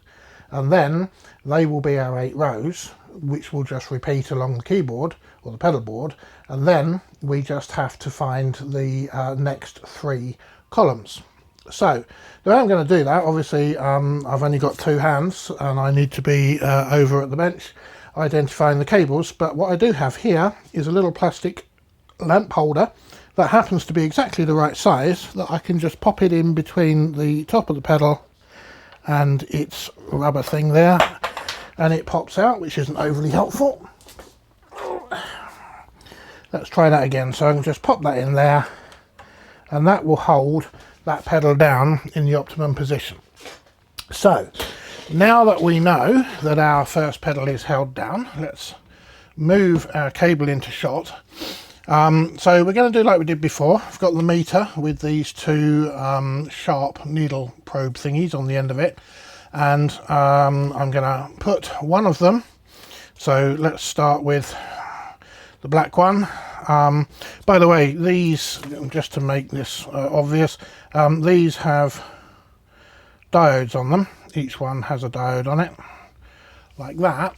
and then they will be our 8 rows, which will just repeat along the keyboard or the pedal board, and then we just have to find the next 3 columns. So the way I'm going to do that, obviously I've only got 2 hands and I need to be over at the bench identifying the cables, but what I do have here is a little plastic lamp holder that happens to be exactly the right size, that I can just pop it in between the top of the pedal and its rubber thing there, and it pops out, which isn't overly helpful. Let's try that again. So I can just pop that in there and that will hold that pedal down in the optimum position. So now that we know that our first pedal is held down, let's move our cable into shot. So we're going to do like we did before. I've got the meter with these 2 sharp needle probe thingies on the end of it, and I'm going to put one of them. So let's start with the black one. By the way, these, just to make this obvious, these have diodes on them. Each one has a diode on it, like that.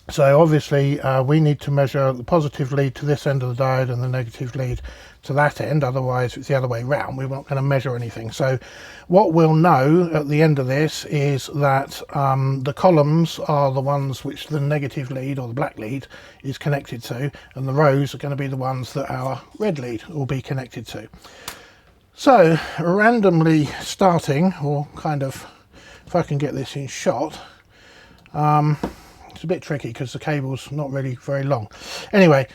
So obviously we need to measure the positive lead to this end of the diode and the negative lead to that end, otherwise it's the other way round. We're not going to measure anything. So what we'll know at the end of this is that the columns are the ones which the negative lead or the black lead is connected to, and the rows are going to be the ones that our red lead will be connected to. So randomly starting, or kind of, if I can get this in shot, it's a bit tricky because the cable's not really very long. Anyway,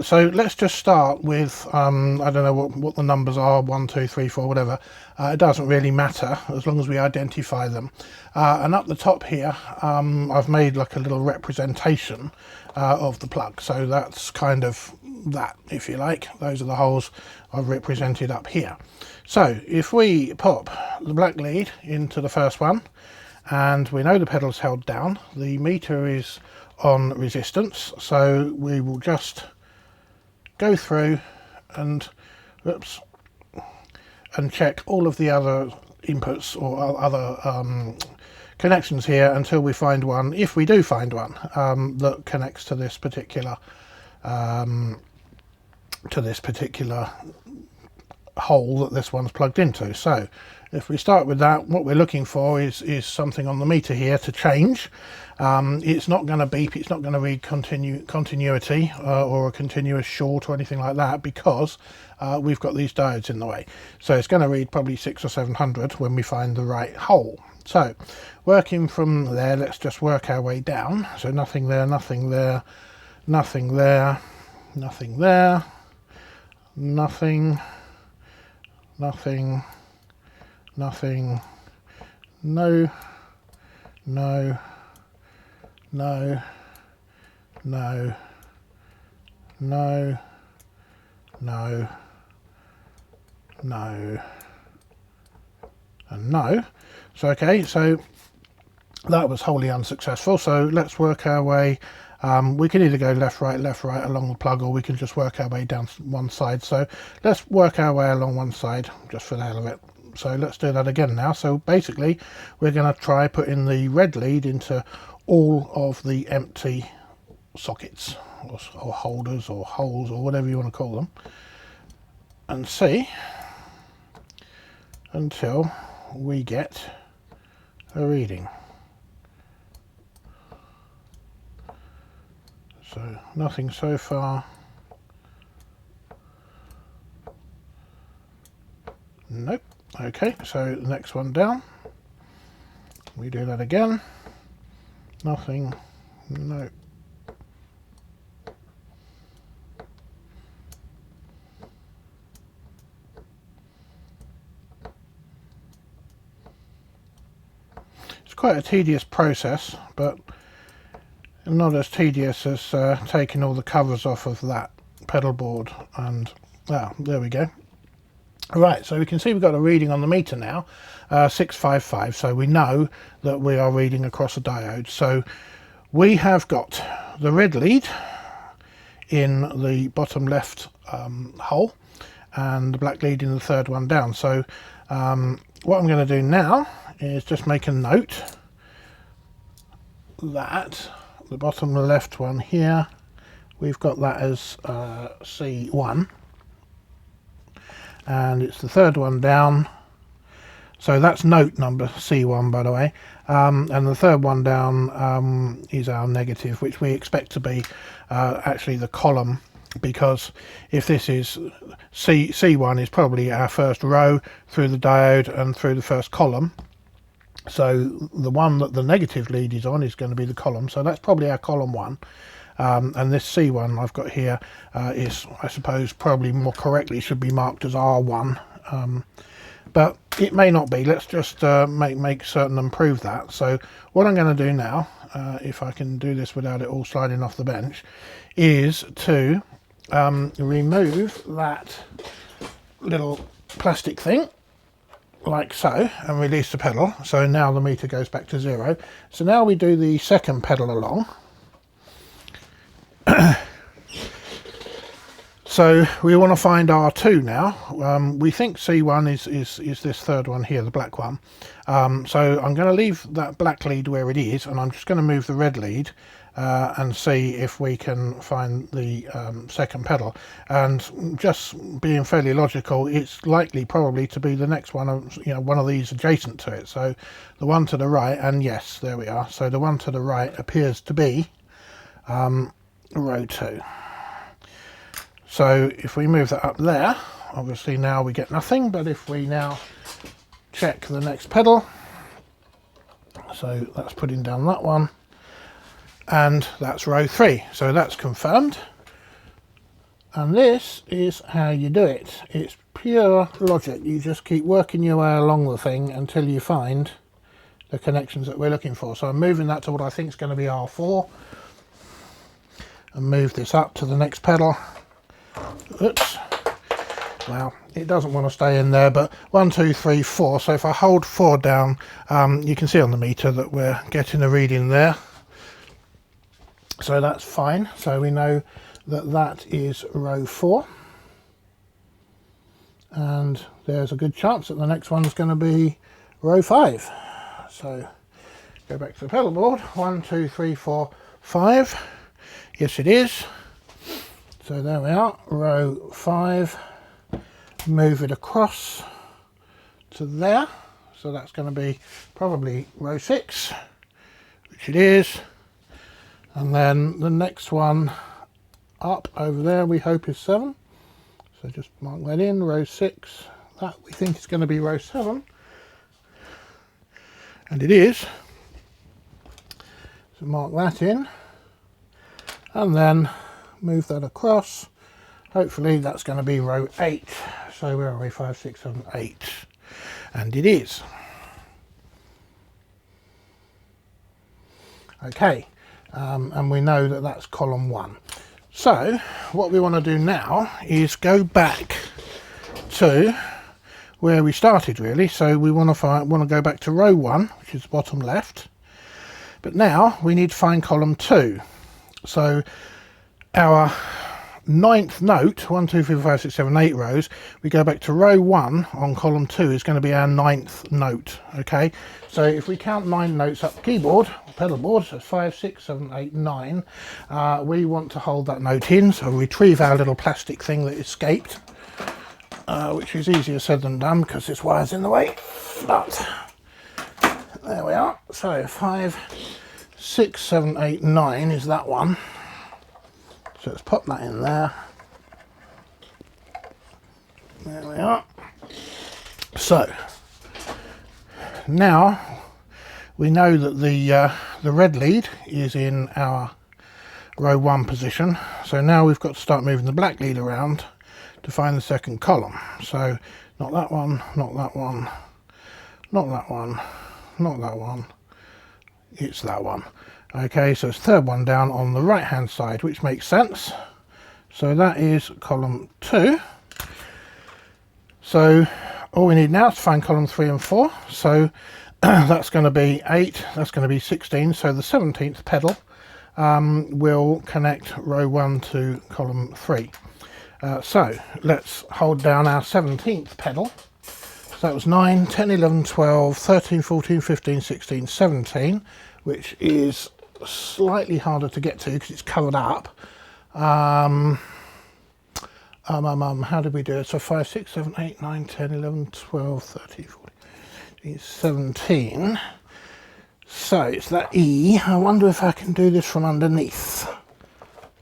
so let's just start with, I don't know what the numbers are, 1, 2, 3, 4, whatever. It doesn't really matter as long as we identify them. And up the top here, I've made like a little representation of the plug. So that's kind of that, if you like. Those are the holes I've represented up here. So if we pop the black lead into the first one, and we know the pedal's held down, the meter is on resistance, so we will just go through and check all of the other inputs or other connections here until we find one, if we do find one, that connects to this particular hole that this one's plugged into. So if we start with that, what we're looking for is something on the meter here to change. It's not going to beep, it's not going to read continuity or a continuous short or anything like that, because we've got these diodes in the way. So it's going to read probably 600 or 700 when we find the right hole. So working from there, let's just work our way down. So nothing there, nothing there, nothing there, nothing there, nothing, nothing, nothing, no, no, no, no, no, no, no, and no. So okay, so that was wholly unsuccessful. So let's work our way. We can either go left, right along the plug, or we can just work our way down one side. So let's work our way along one side just for the hell of it. So let's do that again now. So basically we're going to try putting the red lead into all of the empty sockets or holders or holes or whatever you want to call them, and see until we get a reading. So nothing so far. Nope. Okay, so the next one down, we do that again. Nothing. Nope. It's quite a tedious process, but not as tedious as taking all the covers off of that pedal board. And there we go. Right, so we can see we've got a reading on the meter now, 655, so we know that we are reading across a diode. So we have got the red lead in the bottom left hole and the black lead in the third one down. So what I'm going to do now is just make a note that the bottom left one here, we've got that as C1, and it's the third one down, so that's note number C1, by the way, and the third one down is our negative, which we expect to be actually the column, because if this is C1 is probably our first row through the diode and through the first column, so the one that the negative lead is on is going to be the column, so that's probably our column 1. And this C1 I've got here is, I suppose, probably more correctly should be marked as R1, but it may not be. Let's just make certain and prove that. So what I'm going to do now, if I can do this without it all sliding off the bench, is to remove that little plastic thing like so and release the pedal. So now the meter goes back to 0. So now we do the second pedal along. So we want to find R2 now. We think C1 is this third one here, the black one. So I'm going to leave that black lead where it is, and I'm just going to move the red lead and see if we can find the second pedal. And just being fairly logical, it's likely probably to be the next one, one of these adjacent to it. So the one to the right, and yes, there we are. So the one to the right appears to be row 2. So if we move that up there, obviously now we get nothing, but if we now check the next pedal, so that's putting down that one, and that's row 3, so that's confirmed. And this is how you do it. It's pure logic. You just keep working your way along the thing until you find the connections that we're looking for. So I'm moving that to what I think is going to be R4, and move this up to the next pedal. Oops. Well, it doesn't want to stay in there, but 1, 2, 3, 4. So if I hold 4 down, you can see on the meter that we're getting a reading there. So that's fine. So we know that that is row 4. And there's a good chance that the next one's going to be row 5. So go back to the pedal board. 1, 2, 3, 4, 5. Yes, it is. So there we are, row 5. Move it across to there. So that's going to be probably row 6, which it is. And then the next one up over there we hope is 7. So just mark that in, row 6. That we think is going to be row 7. And it is. So mark that in. And then move that across. Hopefully that's going to be row 8. So where are we? 5, 6, 7, 8. And it is. Okay. And we know that that's column 1. So what we want to do now is go back to where we started, really. So we want to go back to row 1, which is the bottom left. But now we need to find column 2. So our 9th note, 1, 2, 3, 4, 5, 6, 7, 8 rows, we go back to row 1 on column 2 is going to be our 9th note. Okay, so if we count 9 notes up the keyboard, pedal board, so 5, 6, 7, 8, 9, we want to hold that note in, so retrieve our little plastic thing that escaped, which is easier said than done because this wire's in the way, but there we are. So 5, 6, 7, 8, 9 is that one. So let's pop that in there. There we are. So now we know that the red lead is in our row 1 position. So now we've got to start moving the black lead around to find the second column. So not that one, not that one, not that one, not that one. It's that one. Okay, so it's third one down on the right hand side, which makes sense. So that is column 2. So all we need now is to find column 3 and 4. So that's going to be 8, that's going to be 16. So the 17th pedal will connect row 1 to column 3. So let's hold down our 17th pedal. So that was 9, 10, 11, 12, 13, 14, 15, 16, 17, which is slightly harder to get to because it's covered up. How did we do it? So 5, 6, 7, 8, 9, 10, 11, 12, 13, 14, 17. So it's that E. I wonder if I can do this from underneath,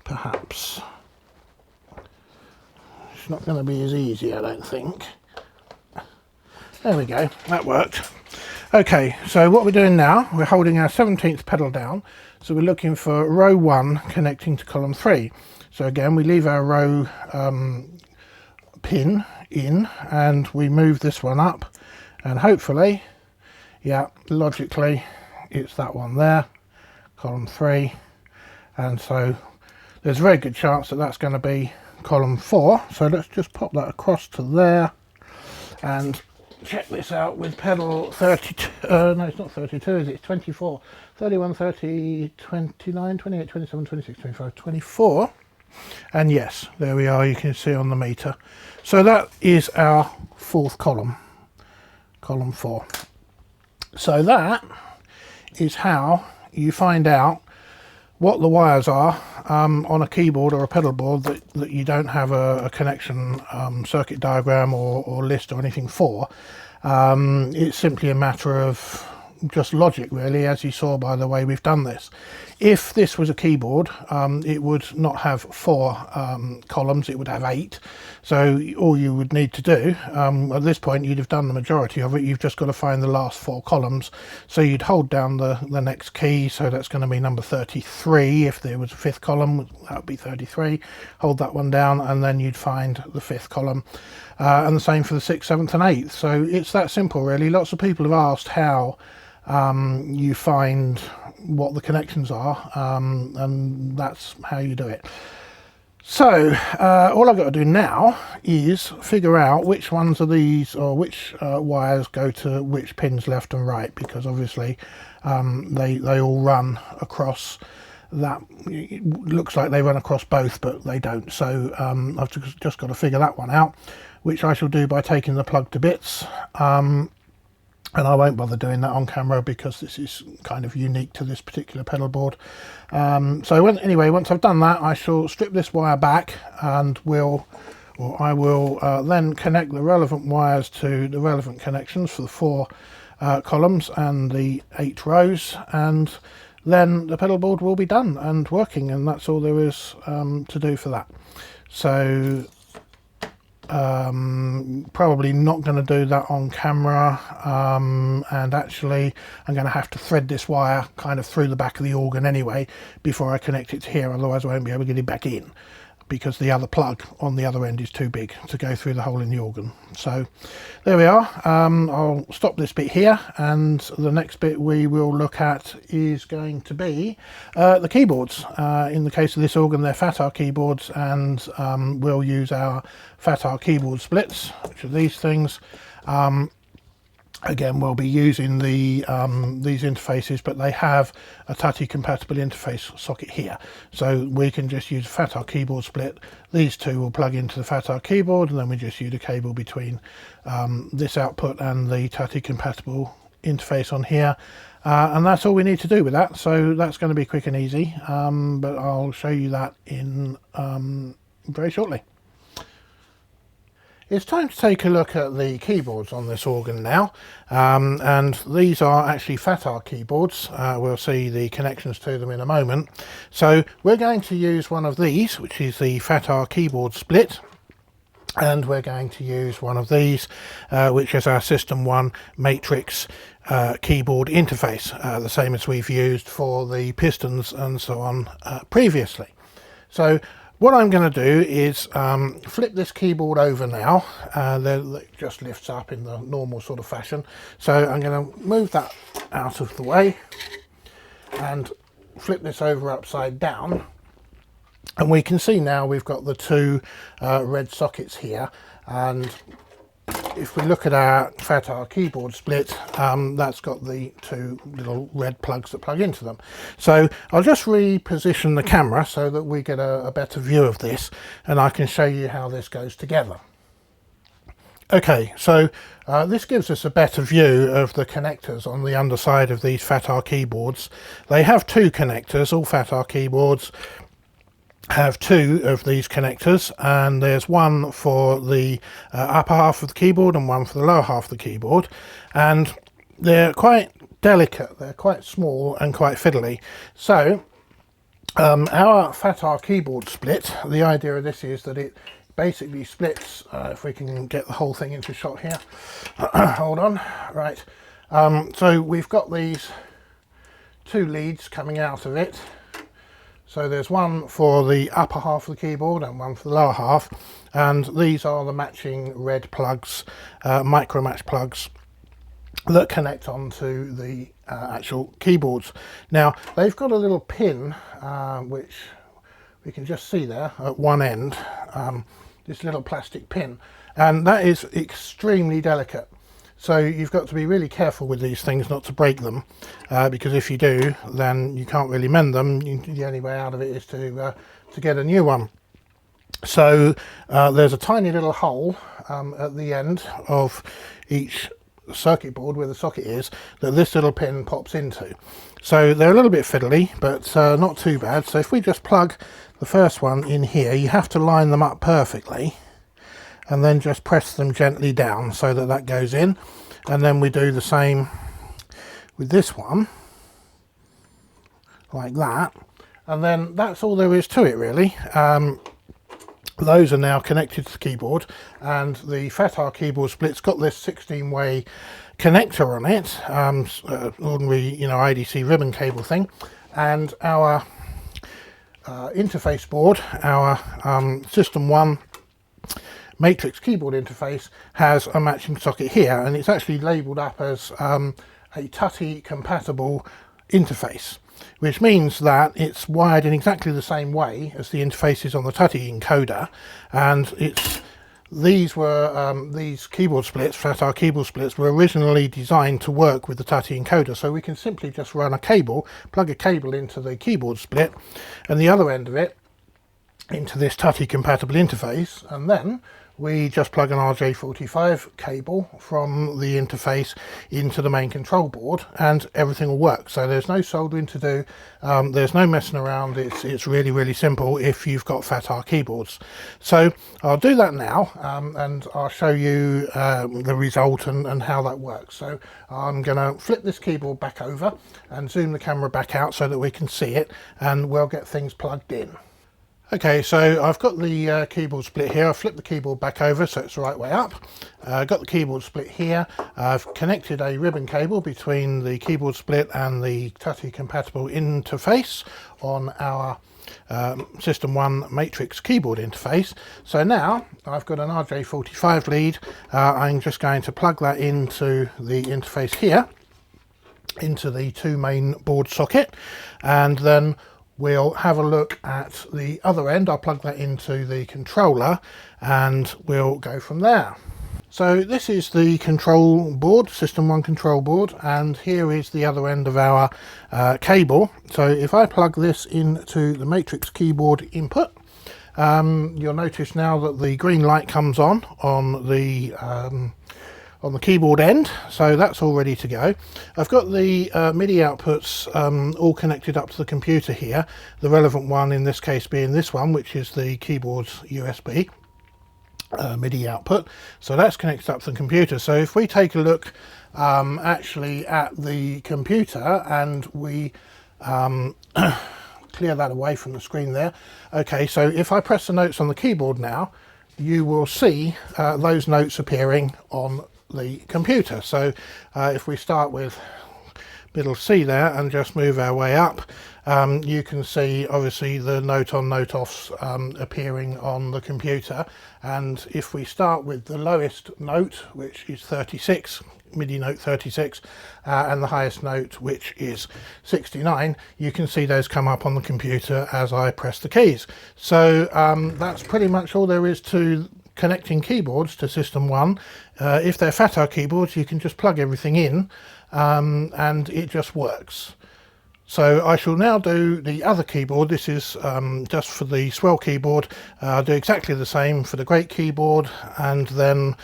perhaps. It's not going to be as easy, I don't think. There we go, that worked. Okay, so what we're doing now, we're holding our 17th pedal down, so we're looking for row 1 connecting to column 3. So again, we leave our row pin in and we move this one up, and hopefully, yeah, logically, it's that one there, column 3, and so there's a very good chance that that's going to be column 4. So let's just pop that across to there and check this out with pedal 32, no it's not 32, is it? It's 24, 31, 30, 29, 28, 27, 26, 25, 24, and yes, there we are, you can see on the meter. So that is our 4th column, column 4. So that is how you find out what the wires are on a keyboard or a pedal board that you don't have a connection circuit diagram or list or anything for. It's simply a matter of just logic, really, as you saw by the way we've done this. If this was a keyboard, it would not have 4 columns, it would have 8. So all you would need to do, at this point you'd have done the majority of it, you've just got to find the last 4 columns. So you'd hold down the next key, so that's going to be number 33. If there was a 5th column, that would be 33. Hold that one down and then you'd find the 5th column. And the same for the 6th, 7th and 8th. So it's that simple, really. Lots of people have asked how you find what the connections are, and that's how you do it. So all I've got to do now is figure out which ones of these, or which wires go to which pins left and right, because obviously they all run across that. It looks like they run across both, but they don't. So I've just got to figure that one out, which I shall do by taking the plug to bits. And I won't bother doing that on camera because this is kind of unique to this particular pedal board. Anyway, once I've done that, I shall strip this wire back and I will then connect the relevant wires to the relevant connections for the 4 columns and the 8 rows, and then the pedal board will be done and working, and that's all there is to do for that. So probably not going to do that on camera, and actually I'm going to have to thread this wire kind of through the back of the organ anyway before I connect it to here, otherwise I won't be able to get it back in because the other plug on the other end is too big to go through the hole in the organ. So there we are. I'll stop this bit here, and the next bit we will look at is going to be the keyboards. In the case of this organ, they're FATAR keyboards, and we'll use our FATAR keyboard splits, which are these things. Again, we'll be using these interfaces, but they have a TUTI compatible interface socket here, so we can just use a FATAR keyboard split. These two will plug into the FATAR keyboard, and then we just use a cable between this output and the TUTI compatible interface on here, and that's all we need to do with that. So that's going to be quick and easy, but I'll show you that in very shortly. It's time to take a look at the keyboards on this organ now, and these are actually FATAR keyboards. We'll see the connections to them in a moment. So we're going to use one of these, which is the FATAR keyboard split, and we're going to use one of these, which is our System One matrix keyboard interface, the same as we've used for the pistons and so on previously. So what I'm going to do is flip this keyboard over now. It just lifts up in the normal sort of fashion. So I'm going to move that out of the way and flip this over upside down. And we can see now we've got the 2 red sockets here. And if we look at our FATR keyboard split, that's got the two little red plugs that plug into them. So I'll just reposition the camera so that we get a better view of this, and I can show you how this goes together. Okay, so this gives us a better view of the connectors on the underside of these FATR keyboards. They have two connectors. All FATR keyboards have two of these connectors, and there's one for the upper half of the keyboard and one for the lower half of the keyboard, and they're quite delicate, they're quite small and quite fiddly. So our FATR keyboard split, the idea of this is that it basically splits, if we can get the whole thing into shot here, hold on, right, so we've got these two leads coming out of it. So there's one for the upper half of the keyboard and one for the lower half, and these are the matching red plugs, micro match plugs that connect onto the actual keyboards. Now they've got a little pin which we can just see there at one end, this little plastic pin, and that is extremely delicate. So you've got to be really careful with these things not to break them, because if you do, then you can't really mend them. The only way out of it is to get a new one. So there's a tiny little hole at the end of each circuit board where the socket is that this little pin pops into. So they're a little bit fiddly, but not too bad. So if we just plug the first one in here, you have to line them up perfectly, and then just press them gently down so that that goes in. And then we do the same with this one, like that. And then that's all there is to it, really. Those are now connected to the keyboard, and the FATR keyboard split's got this 16-way connector on it, ordinary, ADC ribbon cable thing, and our interface board, our System One matrix keyboard interface, has a matching socket here, and it's actually labelled up as a TUTI compatible interface, which means that it's wired in exactly the same way as the interfaces on the TUTI encoder, and these keyboard splits, FATR keyboard splits, were originally designed to work with the TUTI encoder, so we can simply just run a cable, plug a cable into the keyboard split and the other end of it into this TUTI compatible interface, and then we just plug an RJ45 cable from the interface into the main control board, and everything will work. So there's no soldering to do, there's no messing around. It's really, really simple if you've got FATR keyboards. So I'll do that now, and I'll show you the result and how that works. So I'm going to flip this keyboard back over and zoom the camera back out so that we can see it, and we'll get things plugged in. Okay, so I've got the keyboard split here. I've flipped the keyboard back over so it's the right way up. Got the keyboard split here. I've connected a ribbon cable between the keyboard split and the TUTI compatible interface on our System One matrix keyboard interface. So now I've got an RJ45 lead. I'm just going to plug that into the interface here, into the two main board socket, and then we'll have a look at the other end. I'll plug that into the controller and we'll go from there. So this is the control board, System One control board, and here is the other end of our cable. So if I plug this into the matrix keyboard input, you'll notice now that the green light comes on the keyboard end, so that's all ready to go. I've got the MIDI outputs all connected up to the computer here, the relevant one in this case being this one, which is the keyboard's USB MIDI output. So that's connected up to the computer. So if we take a look actually at the computer and we clear that away from the screen there. Okay, so if I press the notes on the keyboard now, you will see those notes appearing on the computer. So if we start with middle C there and just move our way up, you can see obviously the note on note offs appearing on the computer, and if we start with the lowest note, which is 36, MIDI note 36, and the highest note, which is 69, you can see those come up on the computer as I press the keys. So that's pretty much all there is to connecting keyboards to System One, if they're FATAR keyboards, you can just plug everything in and it just works. So I shall now do the other keyboard. This is just for the Swell keyboard. I'll do exactly the same for the Great keyboard, and then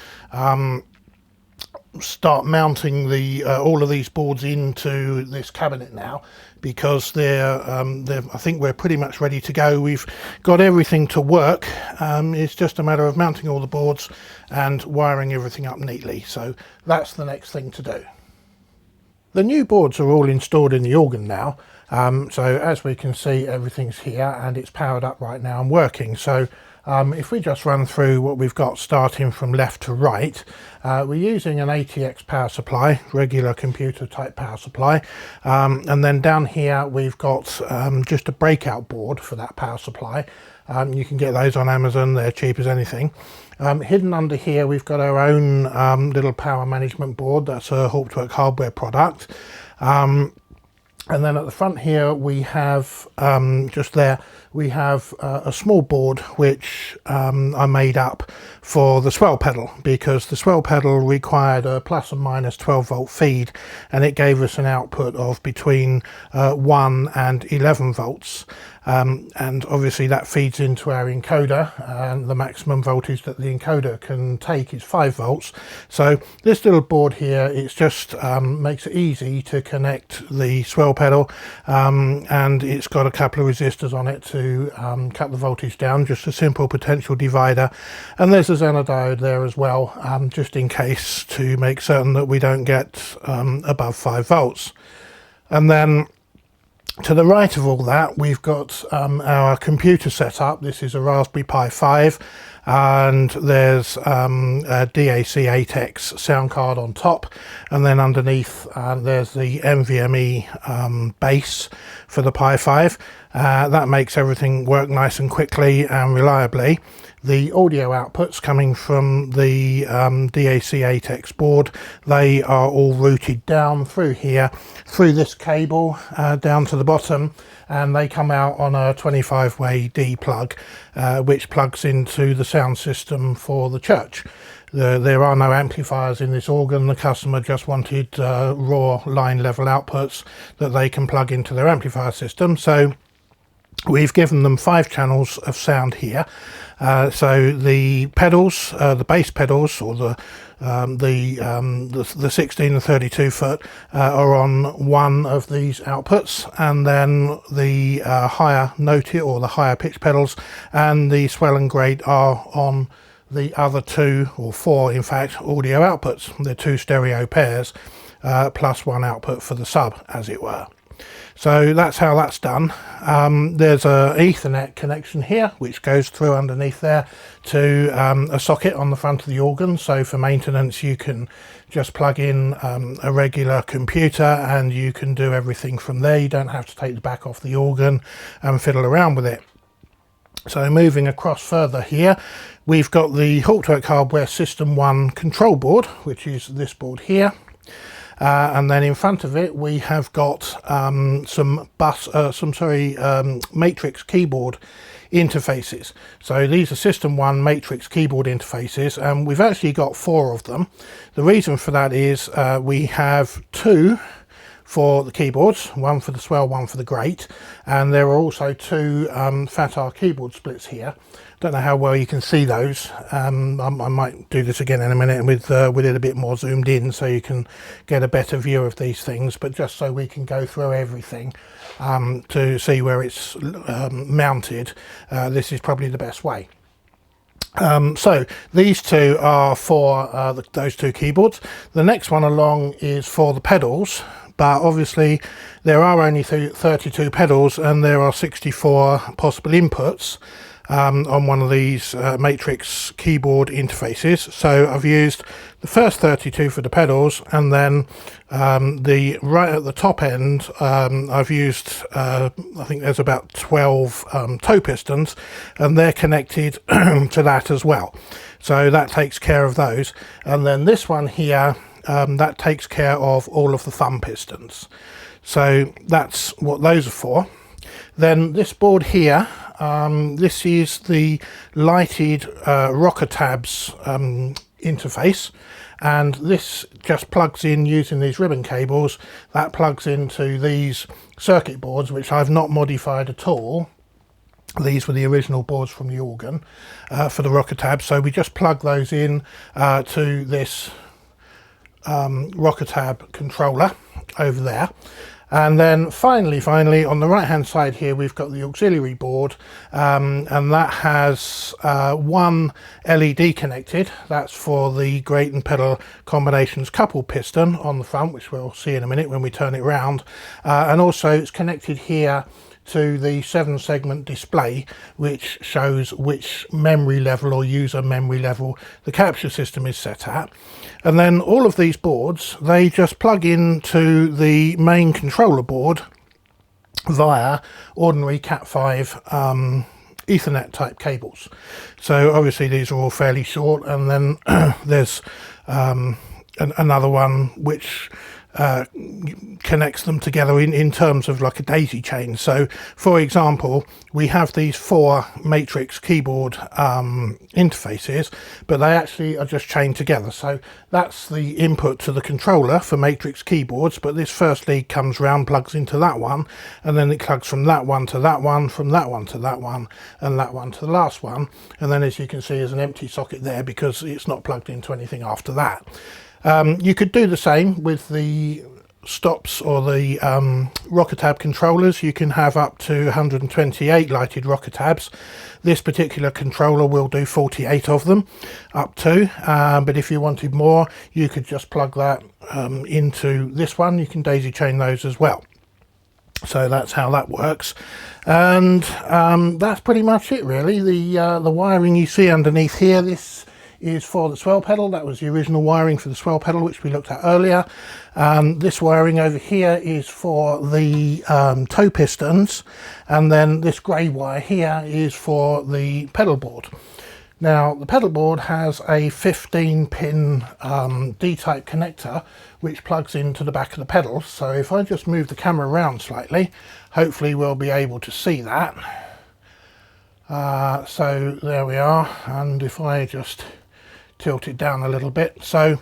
start mounting the all of these boards into this cabinet now, because they're I think we're pretty much ready to go. We've got everything to work. It's just a matter of mounting all the boards and wiring everything up neatly. So that's the next thing to do. The new boards are all installed in the organ now, so as we can see, everything's here and it's powered up right now and working. So if we just run through what we've got starting from left to right, we're using an ATX power supply, regular computer type power supply, and then down here we've got just a breakout board for that power supply. You can get those on Amazon, they're cheap as anything. Hidden under here we've got our own little power management board. That's a Hauptwerk Hardware product. And then at the front here we have, just there, we have a small board which I made up for the swell pedal, because the swell pedal required a plus and minus 12 volt feed, and it gave us an output of between 1 and 11 volts. And obviously that feeds into our encoder, and the maximum voltage that the encoder can take is 5 volts. So this little board here, it's just makes it easy to connect the swell pedal, and it's got a couple of resistors on it to cut the voltage down, just a simple potential divider, and there's a Zener diode there as well, just in case, to make certain that we don't get above 5 volts. And then to the right of all that, we've got our computer set up. This is a Raspberry Pi5, and there's a DAC8X sound card on top, and then underneath there's the NVMe base for the Pi5. That makes everything work nice and quickly and reliably. The audio outputs coming from the DAC8X board, they are all routed down through here, through this cable down to the bottom, and they come out on a 25-way D plug, which plugs into the sound system for the church. There are no amplifiers in this organ. The customer just wanted raw line level outputs that they can plug into their amplifier system. So we've given them 5 channels of sound here. So the pedals, the bass pedals, or the 16 and 32 foot are on one of these outputs, and then the higher note or the higher pitch pedals and the swell and grade are on the other 2 or 4 in fact audio outputs. They're 2 stereo pairs plus 1 output for the sub, as it were. So that's how that's done. There's a Ethernet connection here which goes through underneath there to a socket on the front of the organ. So for maintenance you can just plug in a regular computer and you can do everything from there. You don't have to take the back off the organ and fiddle around with it. So moving across further here, we've got the Hauptwerk Hardware System One control board, which is this board here. And then in front of it we have got some matrix keyboard interfaces. So these are System One matrix keyboard interfaces, and we've actually got 4 of them. The reason for that is we have 2 for the keyboards, 1 for the swell, 1 for the great, and there are also 2 FATAR keyboard splits here. Don't know how well you can see those. I might do this again in a minute with it a bit more zoomed in so you can get a better view of these things, but just so we can go through everything to see where it's mounted, this is probably the best way. So these 2 are for those 2 keyboards. The next one along is for the pedals, but obviously there are only 32 pedals and there are 64 possible inputs on one of these matrix keyboard interfaces. So I've used the first 32 for the pedals, and then right at the top end I've used I think there's about 12 toe pistons, and they're connected to that as well. So that takes care of those. And then this one here, that takes care of all of the thumb pistons. So that's what those are for. Then this board here, This is the lighted rocker tabs interface, and this just plugs in using these ribbon cables. That plugs into these circuit boards, which I've not modified at all. These were the original boards from the organ for the rocker tabs, so we just plug those in to this rocker tab controller over there. And then finally on the right hand side here we've got the auxiliary board, and that has one LED connected. That's for the grate and pedal combinations coupled piston on the front, which we'll see in a minute when we turn it round, and also it's connected here to the 7-segment display, which shows which memory level or user memory level the capture system is set at. And then all of these boards, they just plug into the main controller board via ordinary Cat5 Ethernet type cables. So obviously these are all fairly short, and then there's another one which connects them together in terms of like a daisy chain. So for example, we have these 4 matrix keyboard interfaces, but they actually are just chained together. So that's the input to the controller for matrix keyboards, but this first lead comes round, plugs into that one, and then it plugs from that one to that one, from that one to that one, and that one to the last one. And then, as you can see, there's an empty socket there because it's not plugged into anything after that. You could do the same with the stops or the rocker tab controllers. You can have up to 128 lighted rocker tabs. This particular controller will do 48 of them up to, but if you wanted more, you could just plug that into this one. You can daisy chain those as well. So that's how that works, and that's pretty much it really. The wiring you see underneath here, this is for the swell pedal. That was the original wiring for the swell pedal, which we looked at earlier. This wiring over here is for the toe pistons, and then this grey wire here is for the pedal board. Now the pedal board has a 15-pin D-type connector which plugs into the back of the pedal. So if I just move the camera around slightly, hopefully we'll be able to see that. So there we are, and if I just tilt it down a little bit, so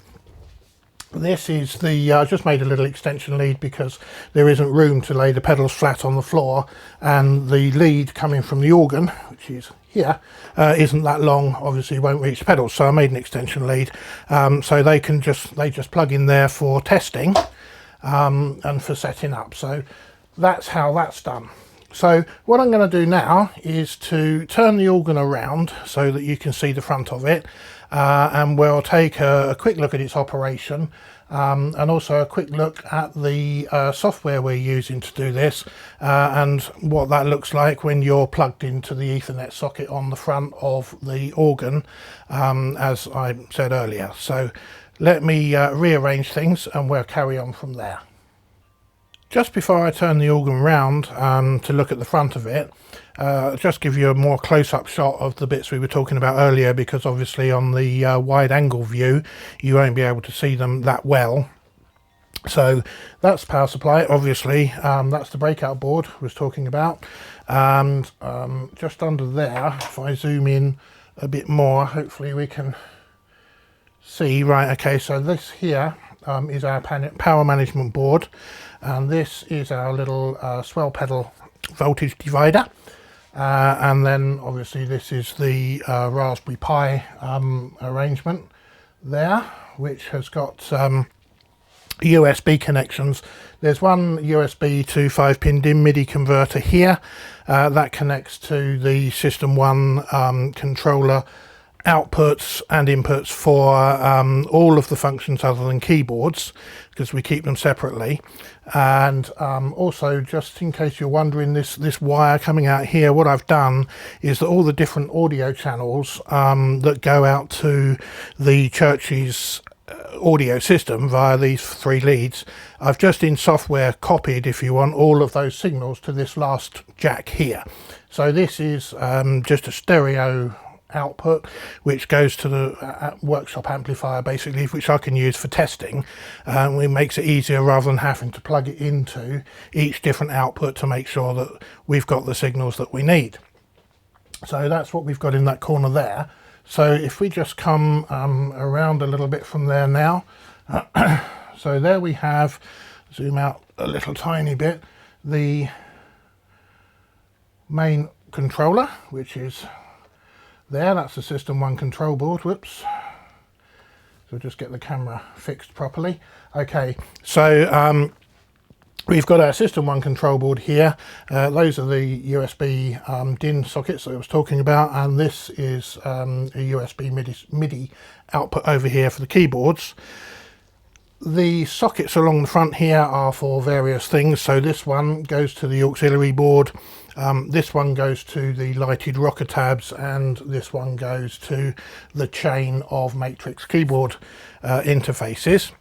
this is the I just made a little extension lead because there isn't room to lay the pedals flat on the floor, and the lead coming from the organ, which is here, isn't that long, obviously won't reach the pedals, so I made an extension lead, so they just plug in there for testing and for setting up. So that's how that's done. So what I'm going to do now is to turn the organ around so that you can see the front of it, and we'll take a quick look at its operation, and also a quick look at the software we're using to do this, and what that looks like when you're plugged into the Ethernet socket on the front of the organ, as I said earlier. So let me rearrange things and we'll carry on from there. Just before I turn the organ round to look at the front of it, just give you a more close-up shot of the bits we were talking about earlier, because obviously on the wide angle view you won't be able to see them that well. So that's power supply, obviously. That's the breakout board I was talking about, and just under there, if I zoom in a bit more, hopefully we can see. Right, okay, so this here is our power management board, and this is our little swell pedal voltage divider, and then obviously this is the Raspberry Pi arrangement there, which has got USB connections. There's one USB to 5-pin DIN MIDI converter here that connects to the System One controller outputs and inputs for all of the functions other than keyboards, because we keep them separately. And also, just in case you're wondering, this wire coming out here, what I've done is that all the different audio channels that go out to the church's audio system via these 3 leads, I've just in software copied, if you want, all of those signals to this last jack here. So this is just a stereo output which goes to the workshop amplifier, basically, which I can use for testing. It makes it easier rather than having to plug it into each different output to make sure that we've got the signals that we need. So that's what we've got in that corner there. So if we just come around a little bit from there now, so there we have, zoom out a little tiny bit, the main controller, which is there. That's the System One control board. Whoops. So just get the camera fixed properly. Okay, so we've got our System One control board here. Those are the USB DIN sockets that I was talking about, and this is a USB MIDI output over here for the keyboards. The sockets along the front here are for various things. So this one goes to the auxiliary board, this one goes to the lighted rocker tabs, and this one goes to the chain of matrix keyboard interfaces.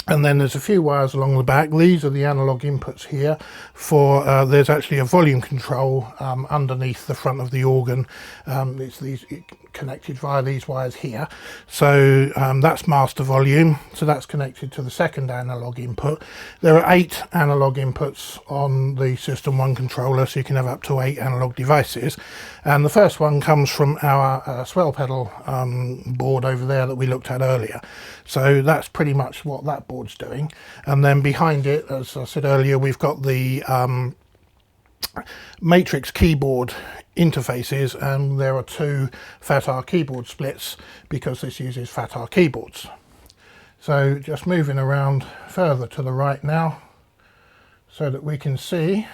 And then there's a few wires along the back. These are the analog inputs here for, there's actually a volume control underneath the front of the organ. It's these connected via these wires here. So that's master volume. So that's connected to the second analog input. There are 8 analog inputs on the System One controller, so you can have up to 8 analog devices. And the first one comes from our swell pedal board over there that we looked at earlier. So that's pretty much what that board's doing. And then behind it, as I said earlier, we've got the matrix keyboard interfaces, and there are 2 FAT-R keyboard splits because this uses FAT-R keyboards. So just moving around further to the right now so that we can see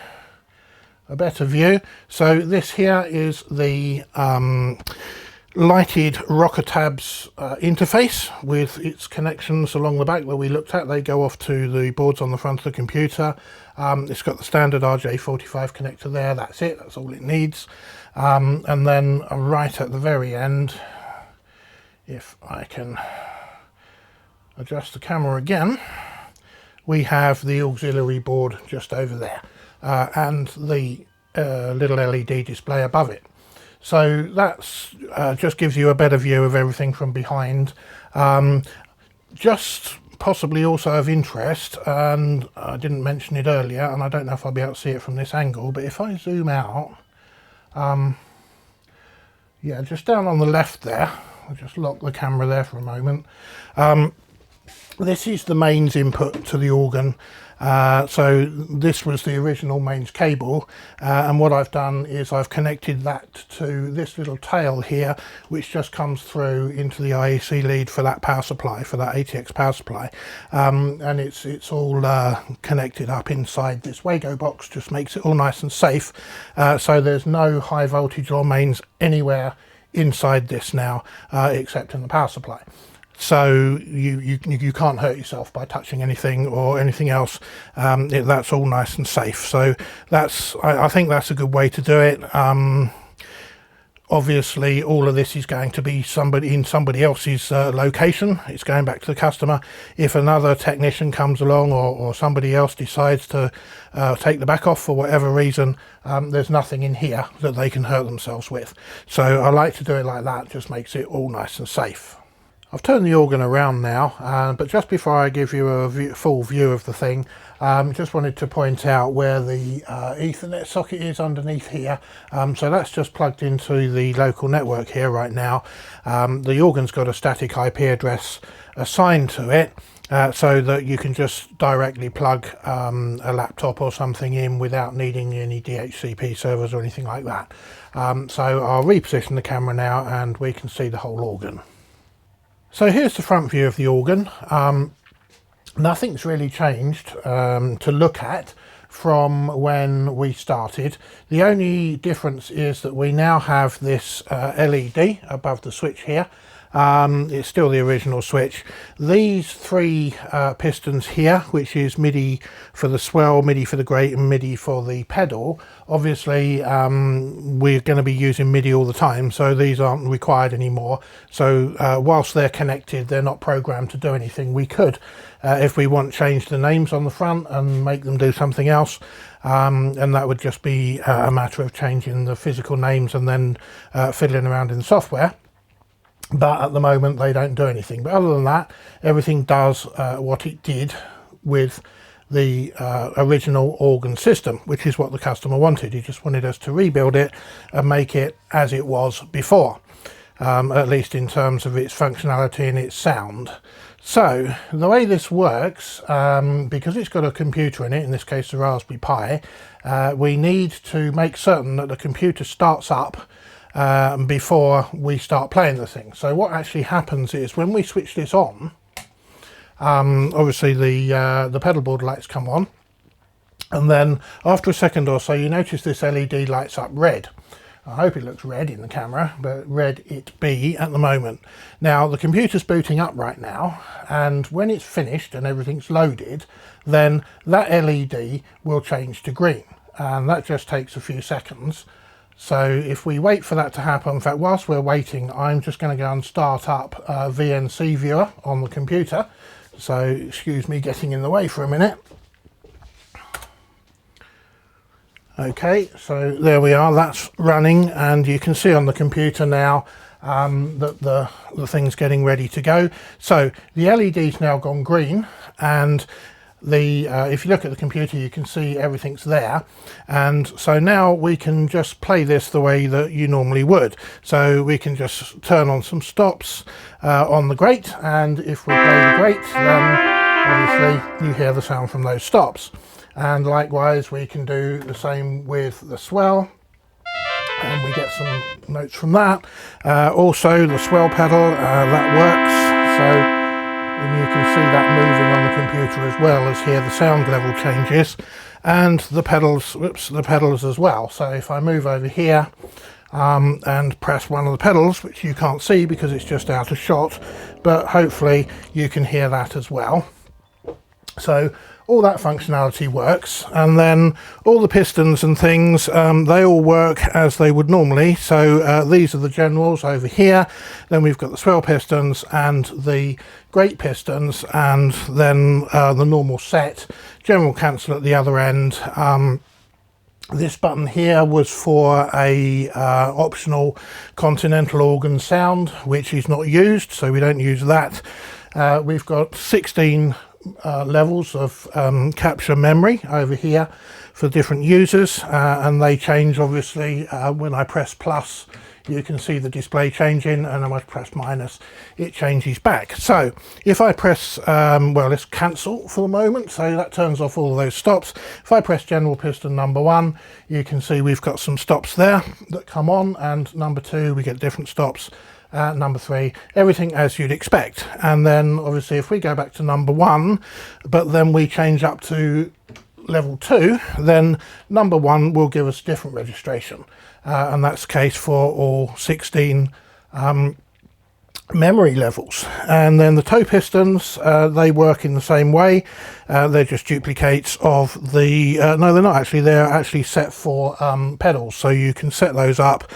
a better view. So this here is the lighted rocker tabs interface with its connections along the back that we looked at. They go off to the boards on the front of the computer. It's got the standard RJ45 connector there. That's it, that's all it needs. And then right at the very end, if I can adjust the camera again, we have the auxiliary board just over there, and the little LED display above it. So that's just gives you a better view of everything from behind. Just possibly also of interest, and I didn't mention it earlier, and I don't know if I'll be able to see it from this angle, but if I zoom out, yeah, just down on the left there, I'll just lock the camera there for a moment. This is the mains input to the organ. So this was the original mains cable, and what I've done is I've connected that to this little tail here, which just comes through into the IEC lead for that power supply, for that ATX power supply, and it's all connected up inside this Wago box. Just makes it all nice and safe. So there's no high voltage or mains anywhere inside this now, except in the power supply. So you can't hurt yourself by touching anything or anything else. That's all nice and safe. So I think that's a good way to do it. Obviously all of this is going to be in somebody else's location. It's going back to the customer. If another technician comes along or somebody else decides to take the back off for whatever reason, there's nothing in here that they can hurt themselves with. So I like to do it like that. Just makes it all nice and safe. I've turned the organ around now, but just before I give you a full view of the thing, just wanted to point out where the Ethernet socket is underneath here. So that's just plugged into the local network here right now. The organ's got a static IP address assigned to it, so that you can just directly plug a laptop or something in without needing any DHCP servers or anything like that. So I'll reposition the camera now and we can see the whole organ. So here's the front view of the organ. Nothing's really changed to look at from when we started. The only difference is that we now have this LED above the switch here. It's still the original switch. These 3 pistons here, which is MIDI for the swell, MIDI for the grate and MIDI for the pedal, obviously we're going to be using MIDI all the time, so these aren't required anymore. So whilst they're connected, they're not programmed to do anything. We could, if we want, change the names on the front and make them do something else, and that would just be a matter of changing the physical names and then fiddling around in the software. But at the moment they don't do anything. But other than that, everything does what it did with the original organ system, which is what the customer wanted. He just wanted us to rebuild it and make it as it was before, at least in terms of its functionality and its sound. So the way this works, because it's got a computer in it, in this case the Raspberry Pi, we need to make certain that the computer starts up before we start playing the thing. So what actually happens is when we switch this on, obviously the pedal board lights come on, and then after a second or so you notice this LED lights up red. I hope it looks red in the camera, but red it be at the moment. Now the computer's booting up right now, and when it's finished and everything's loaded, then that LED will change to green, and that just takes a few seconds. So if we wait for that to happen, in fact whilst we're waiting, I'm just going to go and start up VNC viewer on the computer. So excuse me getting in the way for a minute. Okay, so there we are, that's running, and you can see on the computer now that the thing's getting ready to go. So the LED's now gone green, and if you look at the computer you can see everything's there, and so now we can just play this the way that you normally would. So we can just turn on some stops on the grate, and if we play the grate, then obviously you hear the sound from those stops. And likewise we can do the same with the swell, and we get some notes from that. Also the swell pedal, that works, so and you can see that moving on the computer as well as here the sound level changes, and the pedals, the pedals as well. So if I move over here and press one of the pedals, which you can't see because it's just out of shot, but hopefully you can hear that as well. So all that functionality works, and then all the pistons and things, they all work as they would normally. So these are the generals over here, then we've got the swell pistons and the grate pistons, and then the normal set, general cancel at the other end. This button here was for a optional continental organ sound, which is not used, so we don't use that. We've got 16 levels of capture memory over here for different users, and they change obviously. When I press plus you can see the display changing, and when I press minus it changes back. So if I press well, let's cancel for the moment, so that turns off all of those stops. If I press general piston number 1, you can see we've got some stops there that come on, and number 2 we get different stops. Number 3, everything as you'd expect. And then obviously if we go back to number 1, but then we change up to level 2, then number 1 will give us different registration, and that's the case for all 16 memory levels. And then the toe pistons, they work in the same way. They're just duplicates of the no, they're not actually, they're actually set for pedals, so you can set those up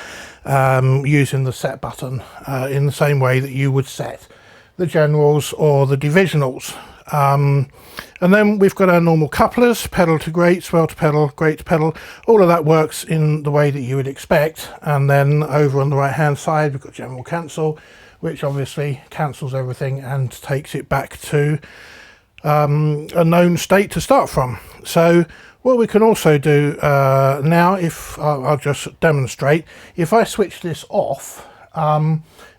using the set button in the same way that you would set the generals or the divisionals. And then we've got our normal couplers, pedal to grate, swell to pedal, grate to pedal. All of that works in the way that you would expect. And then over on the right hand side we've got general cancel, which obviously cancels everything and takes it back to a known state to start from. So what we can also do now, if I'll just demonstrate, if I switch this off,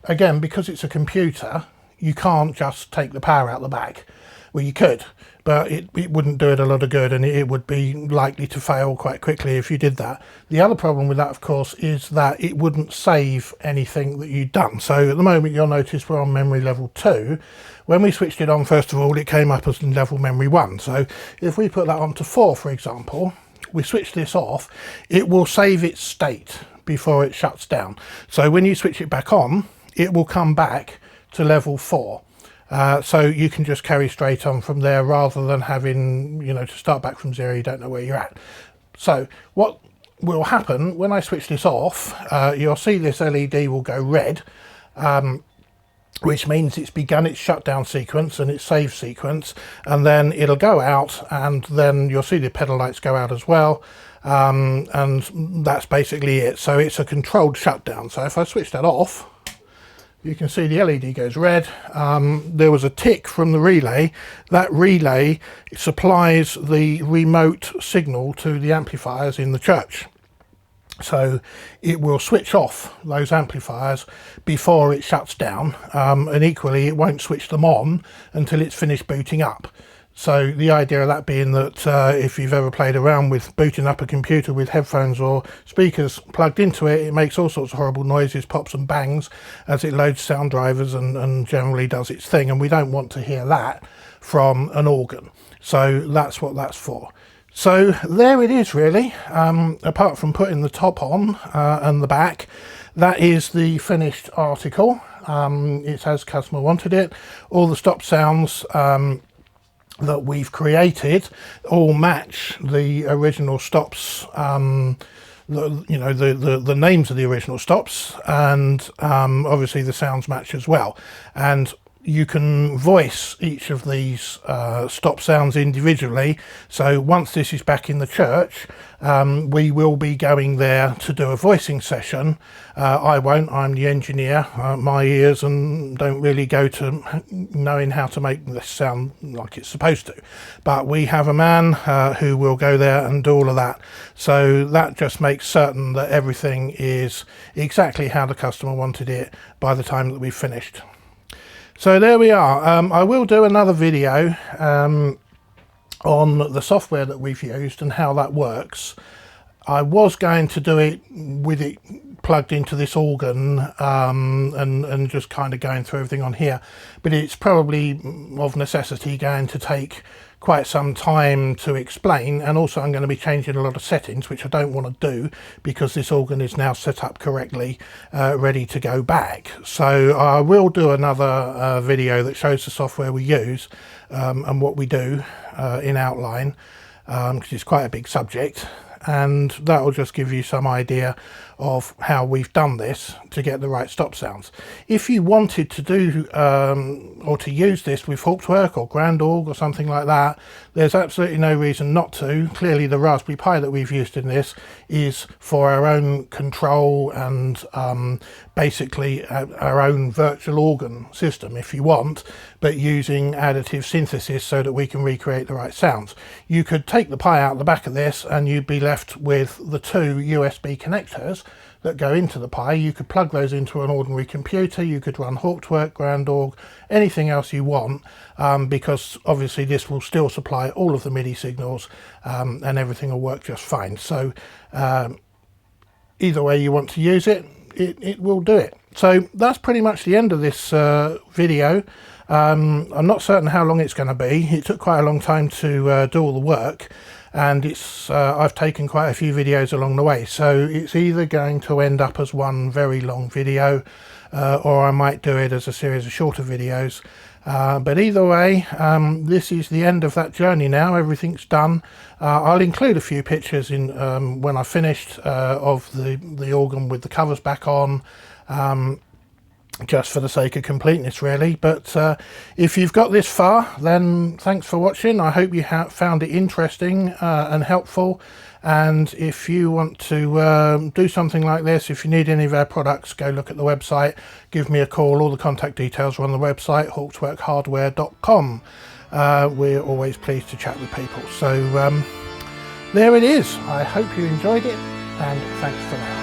again, because it's a computer, you can't just take the power out the back. Well, you could, but it wouldn't do it a lot of good, and it would be likely to fail quite quickly if you did that. The other problem with that, of course, is that it wouldn't save anything that you'd done. So at the moment you'll notice we're on memory level 2. When we switched it on, first of all, it came up as level memory 1. So if we put that on to 4, for example, we switch this off, it will save its state before it shuts down. So when you switch it back on, it will come back to level 4. So you can just carry straight on from there, rather than having, you know, to start back from 0, you don't know where you're at. So what will happen when I switch this off, you'll see this LED will go red, which means it's begun its shutdown sequence and its save sequence, and then it'll go out, and then you'll see the pedal lights go out as well, and that's basically it. So it's a controlled shutdown. So if I switch that off, You can see the LED goes red. There was a tick from the relay. That relay supplies the remote signal to the amplifiers in the church. So it will switch off those amplifiers before it shuts down, and equally it won't switch them on until it's finished booting up. So the idea of that being that if you've ever played around with booting up a computer with headphones or speakers plugged into it, it makes all sorts of horrible noises, pops and bangs as it loads sound drivers and generally does its thing, and we don't want to hear that from an organ. So that's what that's for. So there it is really, apart from putting the top on and the back. That is the finished article. It's as customer wanted it. All the stop sounds that we've created all match the original stops, the names of the original stops, and obviously the sounds match as well. And you can voice each of these stop sounds individually. So once this is back in the church, we will be going there to do a voicing session. I won't, I'm the engineer. My ears and don't really go to knowing how to make this sound like it's supposed to. But we have a man who will go there and do all of that. So that just makes certain that everything is exactly how the customer wanted it by the time that we've finished. So there we are. I will do another video on the software that we've used and how that works. I was going to do it with it plugged into this organ and just kind of going through everything on here, but it's probably of necessity going to take quite some time to explain, and also I'm going to be changing a lot of settings, which I don't want to do because this organ is now set up correctly, ready to go back. So I will do another video that shows the software we use and what we do in outline, because it's quite a big subject, and that will just give you some idea of how we've done this to get the right stop sounds. If you wanted to do or to use this with Hauptwerk or Grand Org or something like that, there's absolutely no reason not to. Clearly the Raspberry Pi that we've used in this is for our own control and basically our own virtual organ system if you want, but using additive synthesis so that we can recreate the right sounds. You could take the Pi out the back of this and you'd be left with the two USB connectors that go into the Pi. You could plug those into an ordinary computer, you could run Hauptwerk, Grand Org, anything else you want, because obviously this will still supply all of the MIDI signals and everything will work just fine. So either way you want to use it, it will do it. So that's pretty much the end of this video. I'm not certain how long it's going to be. It took quite a long time to do all the work, and it's I've taken quite a few videos along the way, so it's either going to end up as one very long video or I might do it as a series of shorter videos, but either way, this is the end of that journey now. Everything's done. I'll include a few pictures in when I finished of the organ with the covers back on, just for the sake of completeness really. But if you've got this far, then thanks for watching. I hope you found it interesting and helpful, and if you want to do something like this, if you need any of our products, go look at the website, give me a call. All the contact details are on the website, hauptwerkhardware.com. We're always pleased to chat with people. So there it is. I hope you enjoyed it, and thanks for now.